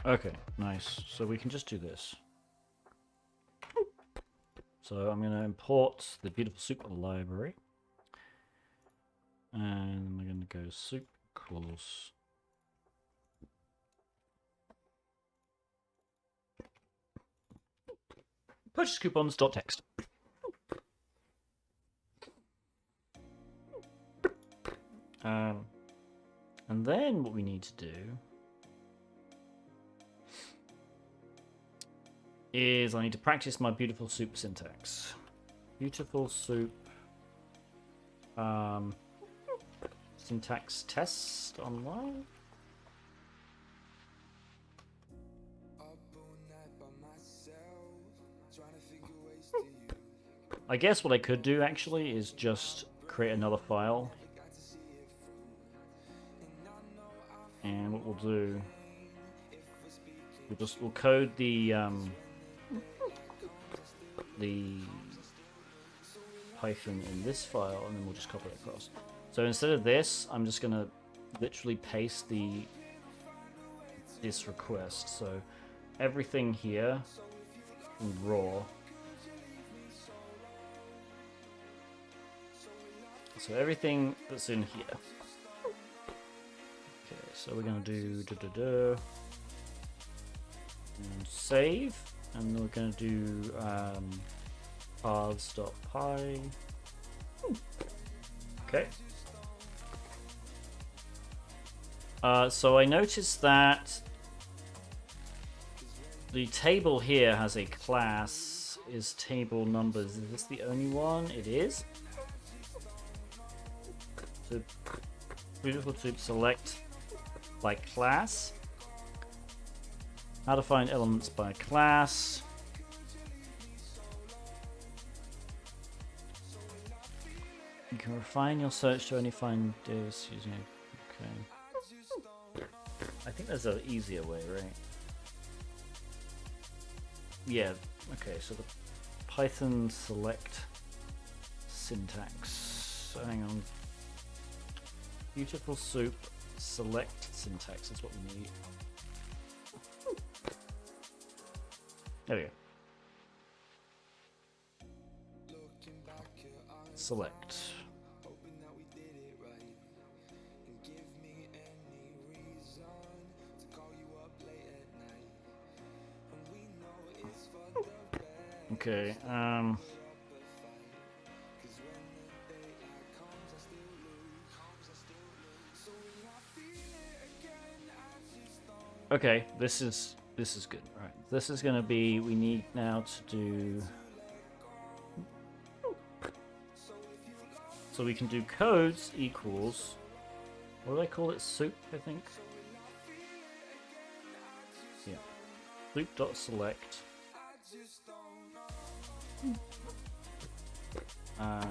Okay, nice. So we can just do this. So I'm going to import the Beautiful Soup library. And we're going to go soup equals purchase coupons.text. And then what we need to do is I need to practice my Beautiful Soup syntax. Beautiful Soup syntax test online. I guess what I could do actually is just create another file. And what we'll do, we'll code the Python in this file, and then we'll just copy it across. So instead of this, I'm just gonna literally paste this request. So everything here in raw. So everything that's in here. Okay, so we're gonna do and save, and then we're gonna do paths.py. Okay. So I noticed that the table here has a class, is table numbers. Is this the only one? It is. So Beautiful Soup select by class. How to find elements by class. You can refine your search to only find days using. Okay. I think there's an easier way, right? Yeah. Okay. So the Python select syntax. Hang on. Beautiful soup select syntax is what we need. There we go. Select. Okay, okay, this is good. All right, this is gonna be. We need now to do. So we can do codes equals. What do I call it? Soup, I think. Yeah. Soup.select. I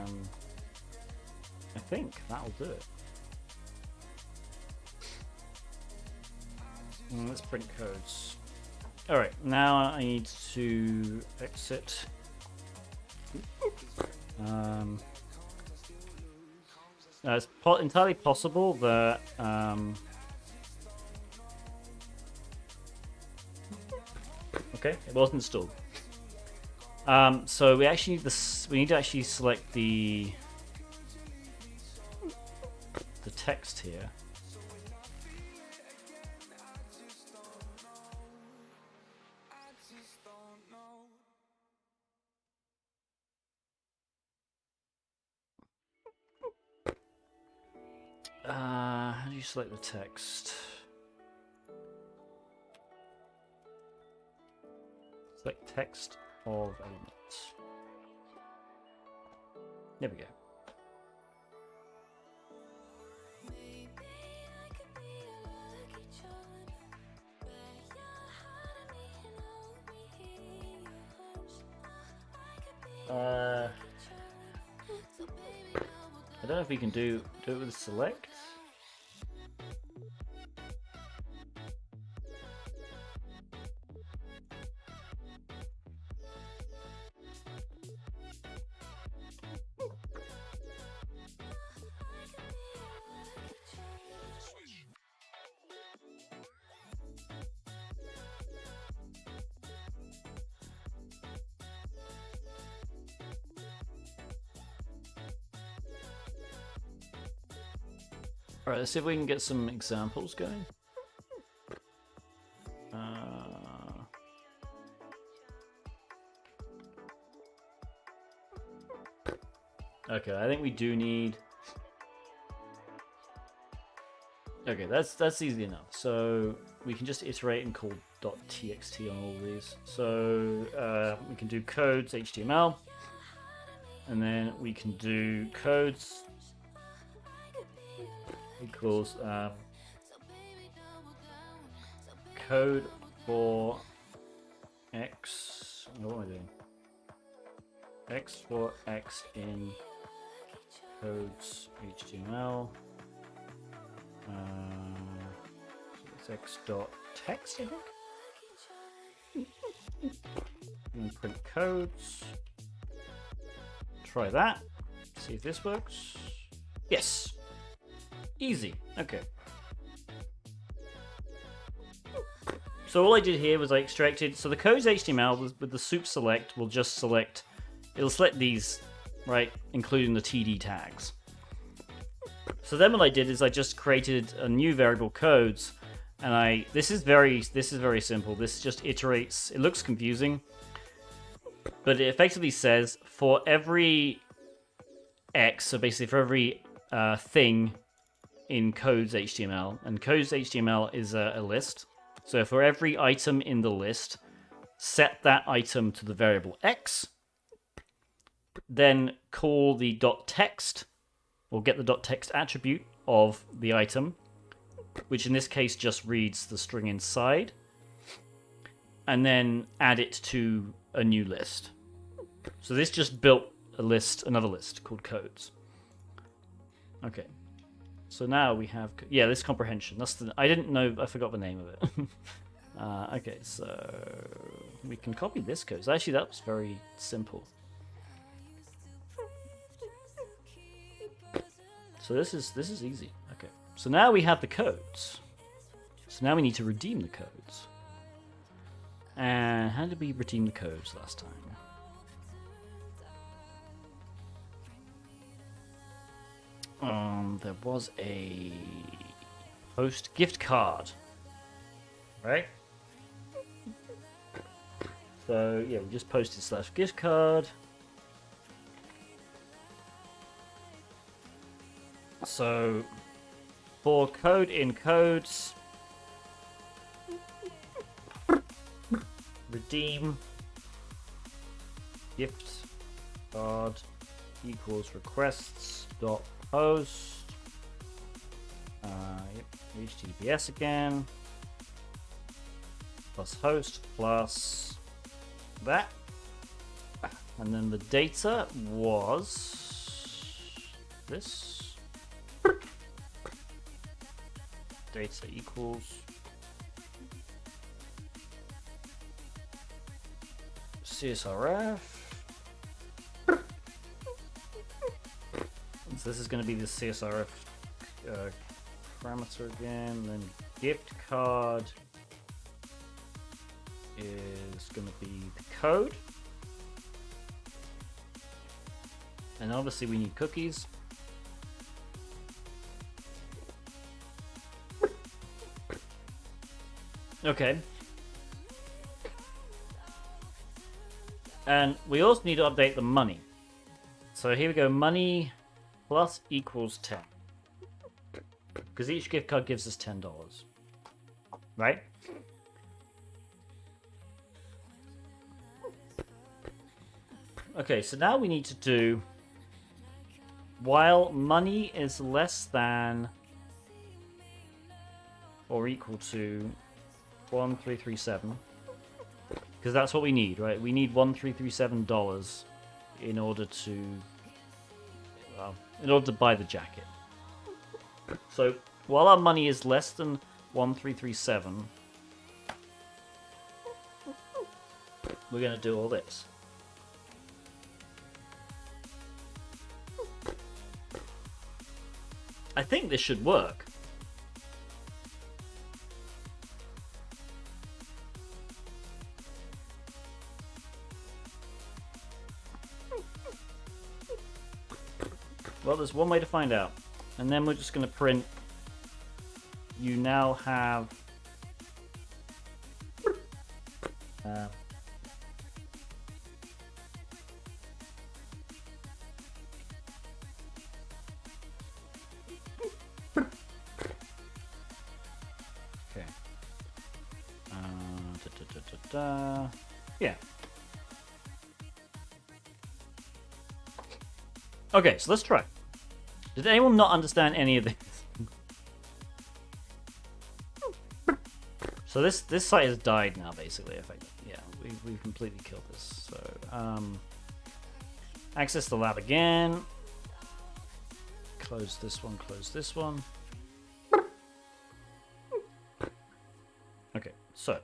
think that'll do it. Let's print codes. Alright, now I need to exit. Now it's entirely possible that okay, it wasn't installed. So we actually need this. We need to actually select the text here. How do you select the text? Select text of elements. There we go. I don't know if we can do it with select. Alright, let's see if we can get some examples going. Okay, I think we do need... Okay, that's easy enough. So we can just iterate and call .txt on all these. So we can do codes HTML, and then we can do codes equals code for x. What am I doing? X for x in codes HTML. It's x dot text, I think. And print codes. Try that. See if this works. Yes. Easy. Okay. So all I did here was I extracted. So the codes HTML with the soup select will just select. It'll select these, right, including the TD tags. So then what I did is I just created a new variable codes, and this is very simple. This just iterates. It looks confusing, but it effectively says for every X, so basically for every thing in codes HTML, and codes HTML is a list. So for every item in the list, set that item to the variable X, then call the .text, or get the .text attribute of the item, which in this case just reads the string inside, and then add it to a new list. So this just built a list, another list called codes. Okay. So now we have... Yeah, this comprehension. That's the... I didn't know... I forgot the name of it. Okay, so... We can copy this code. So actually, that was very simple. So this is easy. Okay. So now we have the codes. So now we need to redeem the codes. And how did we redeem the codes last time? There was a post gift card, right? So yeah, we just posted /gift card. So for code in codes, redeem gift card equals requests dot post. HTTPS again plus host plus that, and then the data was this. Data equals CSRF. So this is going to be the CSRF parameter again. Then gift card is going to be the code, and obviously we need cookies. Okay. And we also need to update the money. So here we go, money plus equals 10. Because each gift card gives us $10. Right? Okay, so now we need to do, while money is less than or equal to 1337, because that's what we need, right? We need $1337 in order to, well, in order to buy the jacket. So while our money is less than 1337, we're going to do all this. I think this should work. Well, there's one way to find out. And then we're just going to print, you now have okay. Yeah. Okay, so let's try. Did anyone not understand any of this? So this site has died now, basically. Yeah, we've completely killed this. So access the lab again. Close this one. Close this one. Okay, so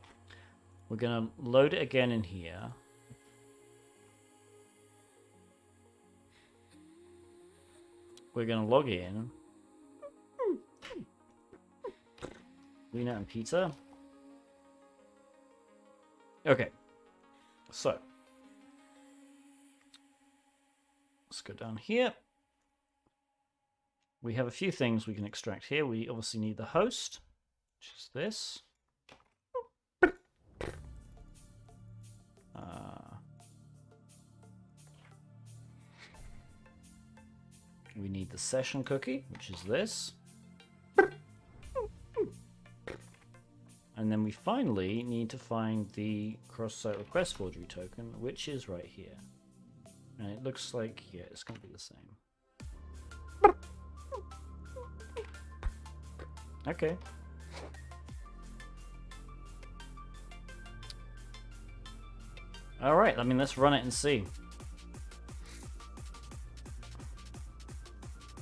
we're gonna load it again in here. We're gonna log in. Lena and Peter. Okay, so let's go down here. We have a few things we can extract here. We obviously need the host, which is this. We need the session cookie, which is this. And then we finally need to find the cross-site request forgery token, which is right here. And it looks like, yeah, it's going to be the same. Okay. All right, I mean, let's run it and see.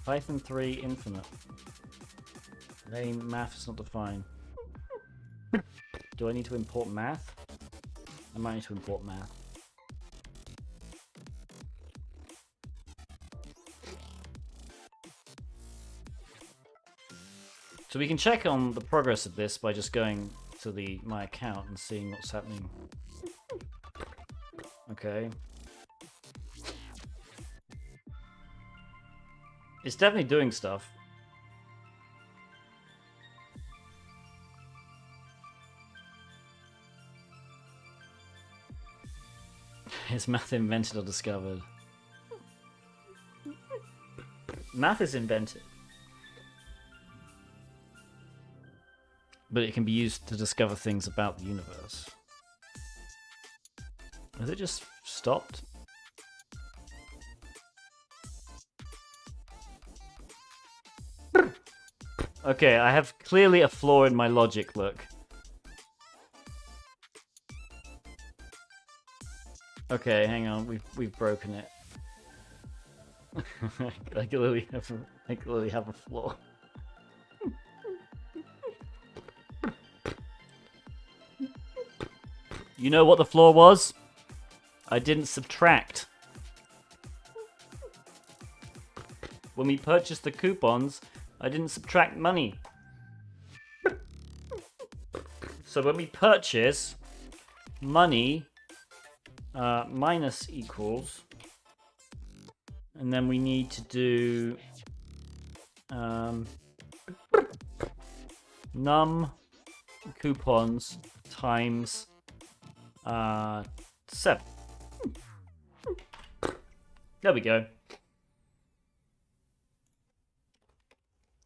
Python 3 infinite. Name math is not defined. Do I need to import math? I might need to import math. So we can check on the progress of this by just going to my account and seeing what's happening. Okay. It's definitely doing stuff. Is math invented or discovered? Math is invented. But it can be used to discover things about the universe. Has it just stopped? Okay, I have clearly a flaw in my logic, look. Okay, hang on, we've broken it. I clearly have a flaw. You know what the flaw was? I didn't subtract. When we purchased the coupons, I didn't subtract money. So when we purchase, money minus equals, and then we need to do num coupons times 7. There we go.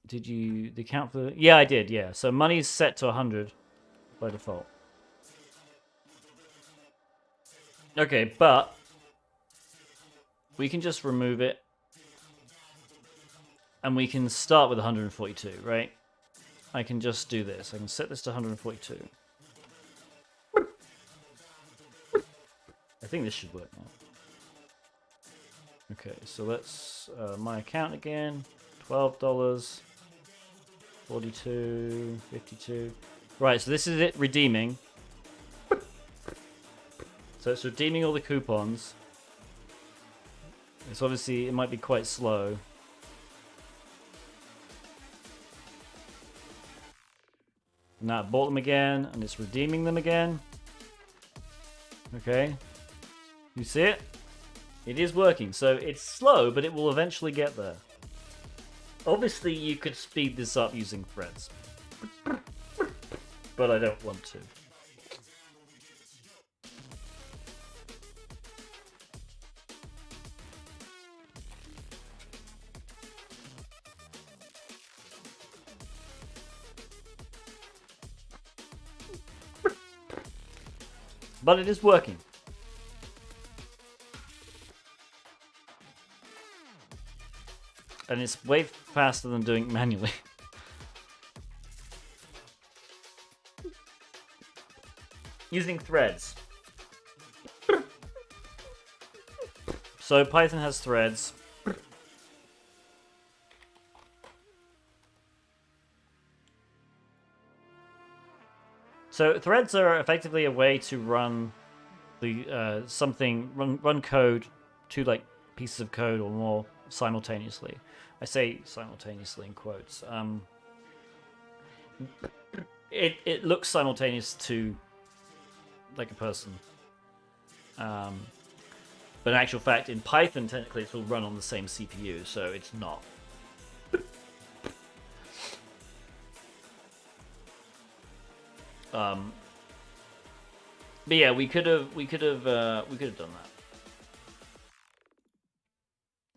Did you account for? Yeah, I did. Yeah, so money's set to 100 by default. Okay, but we can just remove it, and we can start with 142, right? I can just do this. I can set this to 142. I think this should work now. Okay, so let's my account again. $12, 42, 52. Right, so this is it redeeming. So it's redeeming all the coupons. It's obviously, it might be quite slow. Now it bought them again, and it's redeeming them again. Okay. You see it? It is working. So it's slow, but it will eventually get there. Obviously, you could speed this up using threads. But I don't want to. But it is working. And it's way faster than doing it manually. Using threads. So Python has threads. So threads are effectively a way to run the run code, two like pieces of code or more simultaneously. I say simultaneously in quotes. It looks simultaneous to like a person, but in actual fact, in Python, technically, it will run on the same CPU, so it's not. But yeah, we could have done that.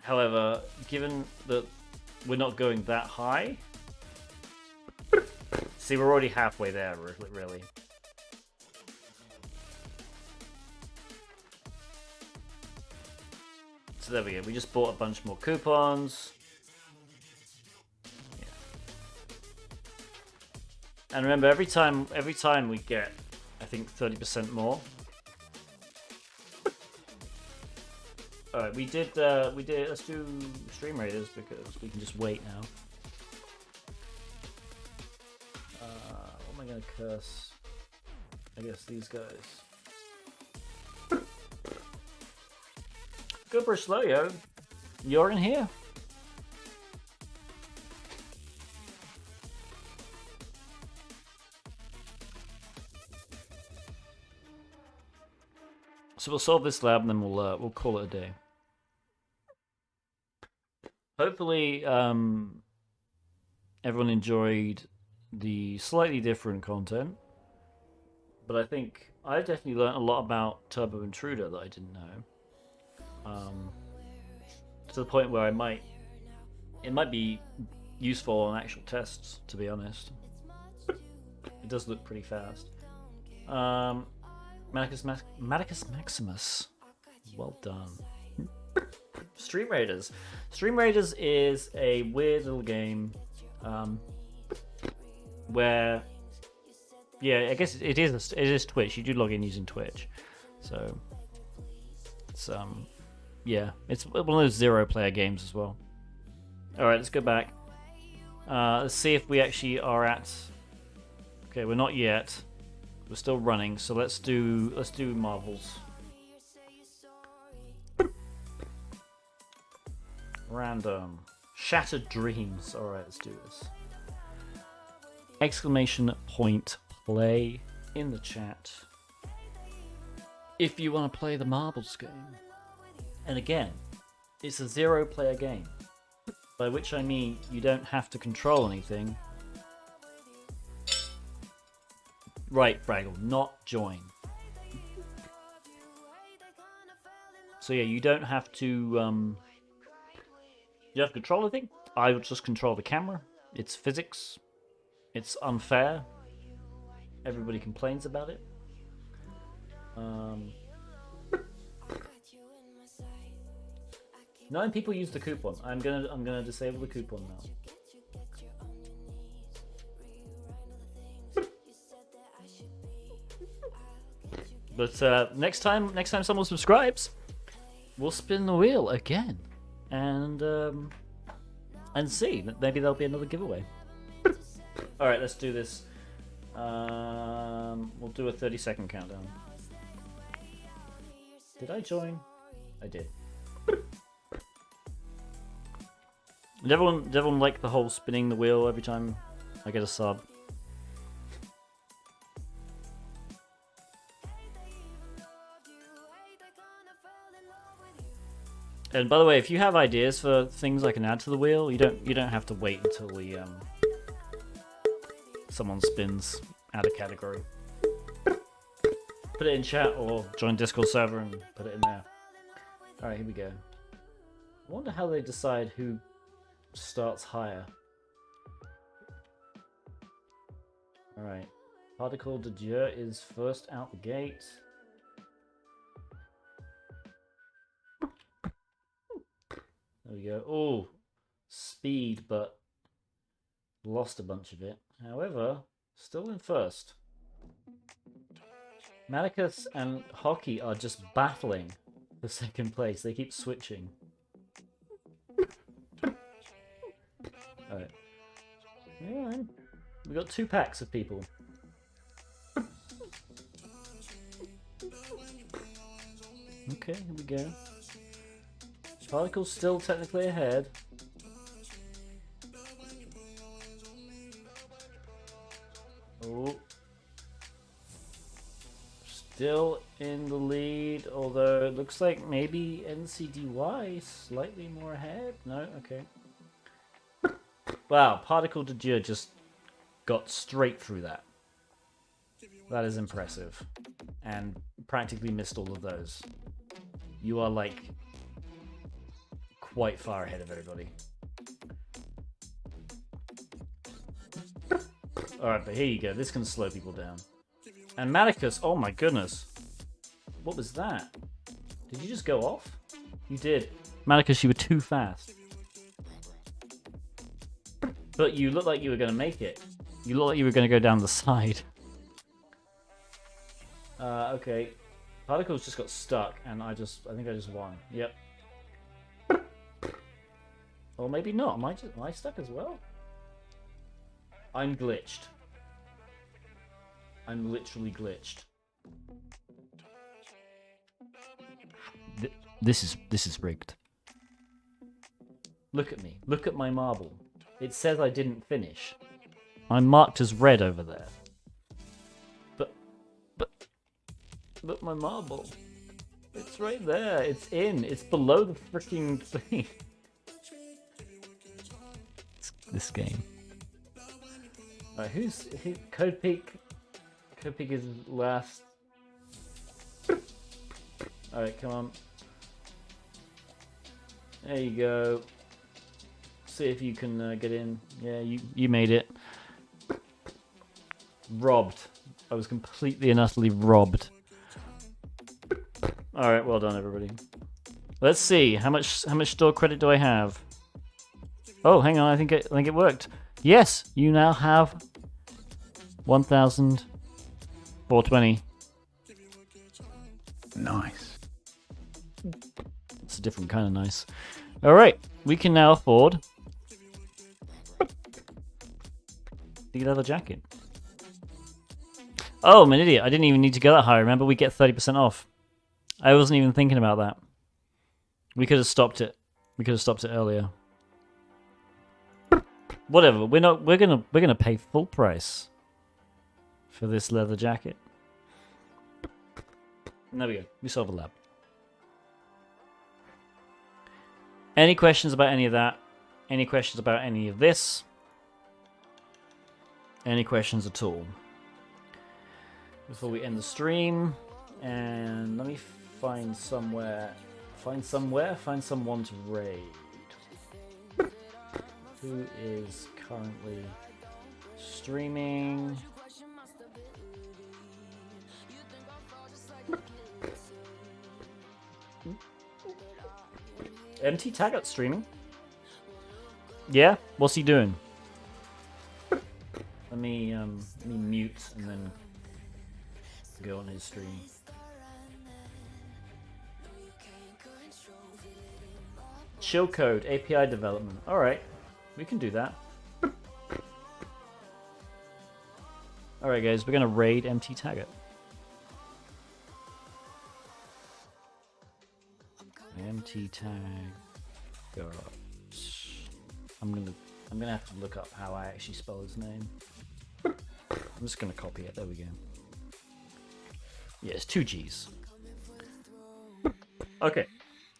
However, given that we're not going that high, see, we're already halfway there, really. So there we go. We just bought a bunch more coupons. Yeah. And remember, every time we get, I think, 30% more. All right, we did. Let's do Stream Raiders because we can just wait now. What am I gonna curse? I guess these guys. Go for a slow, yo. You're in here. So we'll solve this lab and then we'll call it a day. Hopefully, everyone enjoyed the slightly different content, but I think I definitely learned a lot about Turbo Intruder that I didn't know. To the point where it might be useful on actual tests, to be honest. It does look pretty fast. Maticus Maximus. Well done. Stream Raiders. Stream Raiders is a weird little game where, yeah, I guess it is Twitch. You do log in using Twitch, so it's yeah, it's one of those 0-player games as well. All right, let's go back. Let's see if we actually are at. Okay, we're not yet. We're still running, so let's do marbles. Random. Shattered dreams. All right, let's do this. Exclamation point play in the chat if you want to play the marbles game. And again, it's a 0-player game, by which I mean you don't have to control anything. Right, Braggle, not join. So yeah, you don't have to. You have to control anything. I would just control the camera. It's physics. It's unfair. Everybody complains about it. 9 people use the coupon. I'm gonna disable the coupon now. But next time someone subscribes, we'll spin the wheel again, and see. Maybe there'll be another giveaway. All right, let's do this. We'll do a 30-second countdown. Did I join? I did. Did everyone like the whole spinning the wheel every time I get a sub? And by the way, if you have ideas for things I can add to the wheel, you don't have to wait until we someone spins out a category. Put it in chat or join Discord server and put it in there. All right, here we go. I wonder how they decide who starts higher. All right, Particle de Dieu is first out the gate. There we go. Oh, speed, but lost a bunch of it. However, still in first. Maticus and Hockey are just battling for second place. They keep switching. Alright. Yeah, we got 2 packs of people. Okay, here we go. Particle's still technically ahead. Oh. Still in the lead, although it looks like maybe NCDY is slightly more ahead. No? Okay. Wow, Particle de Dieu just got straight through that. That is impressive. And practically missed all of those. You are like quite far ahead of everybody. Alright, but here you go. This can slow people down. And Maticus, oh my goodness. What was that? Did you just go off? You did. Maticus, you were too fast. But you looked like you were going to make it. You looked like you were going to go down the side. Okay. Particles just got stuck, and I think I just won. Yep. Or maybe not. Am I stuck as well? I'm glitched. I'm literally glitched. This is rigged. Look at me. Look at my marble. It says I didn't finish. I'm marked as red over there. But my marble. It's right there. It's in. It's below the freaking thing. This game. Alright, who's Code Peak? Code Peak is last. Alright, come on. There you go. See if you can get in. Yeah, you made it. Robbed. I was completely and utterly robbed. Alright, well done everybody. Let's see, how much store credit do I have? Oh, hang on, I think it worked. Yes, you now have 1,420. Nice. It's a different kind of nice. Alright, we can now afford the leather jacket. Oh, I'm an idiot. I didn't even need to go that high. Remember, we get 30% off. I wasn't even thinking about that. We could have stopped it. We could have stopped it earlier. Whatever. We're gonna pay full price for this leather jacket. And there we go. We solved the lab. Any questions about any of that? Any questions about any of this? Any questions at all? Before we end the stream, and let me find someone to raid. Who is currently streaming? MT Taggart streaming? Yeah? What's he doing? Let me mute and then go on his stream. Chill code, API development. Alright, we can do that. Alright guys, we're gonna raid MT Taggart. MT Taggart. I'm gonna have to look up how I actually spell his name. I'm just gonna copy it, there we go. Yeah, it's 2 G's. Okay,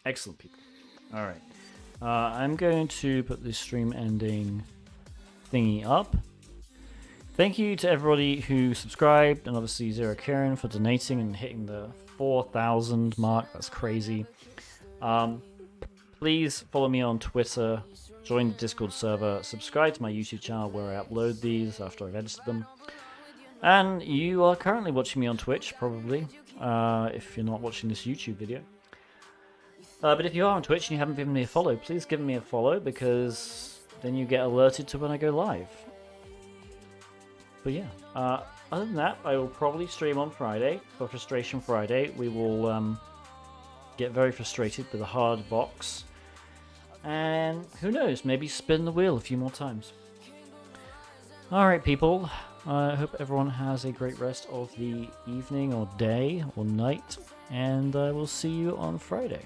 excellent people. Alright. I'm going to put this stream ending thingy up. Thank you to everybody who subscribed, and obviously Zero Kieran for donating and hitting the 4,000 mark. That's crazy. Please follow me on Twitter, join the Discord server, subscribe to my YouTube channel where I upload these after I've edited them. And you are currently watching me on Twitch, probably, if you're not watching this YouTube video. But if you are on Twitch and you haven't given me a follow, please give me a follow, because then you get alerted to when I go live. But yeah, other than that, I will probably stream on Friday, for Frustration Friday. We will get very frustrated with a hard box. And who knows, maybe spin the wheel a few more times. Alright people, I hope everyone has a great rest of the evening or day or night, and I will see you on Friday.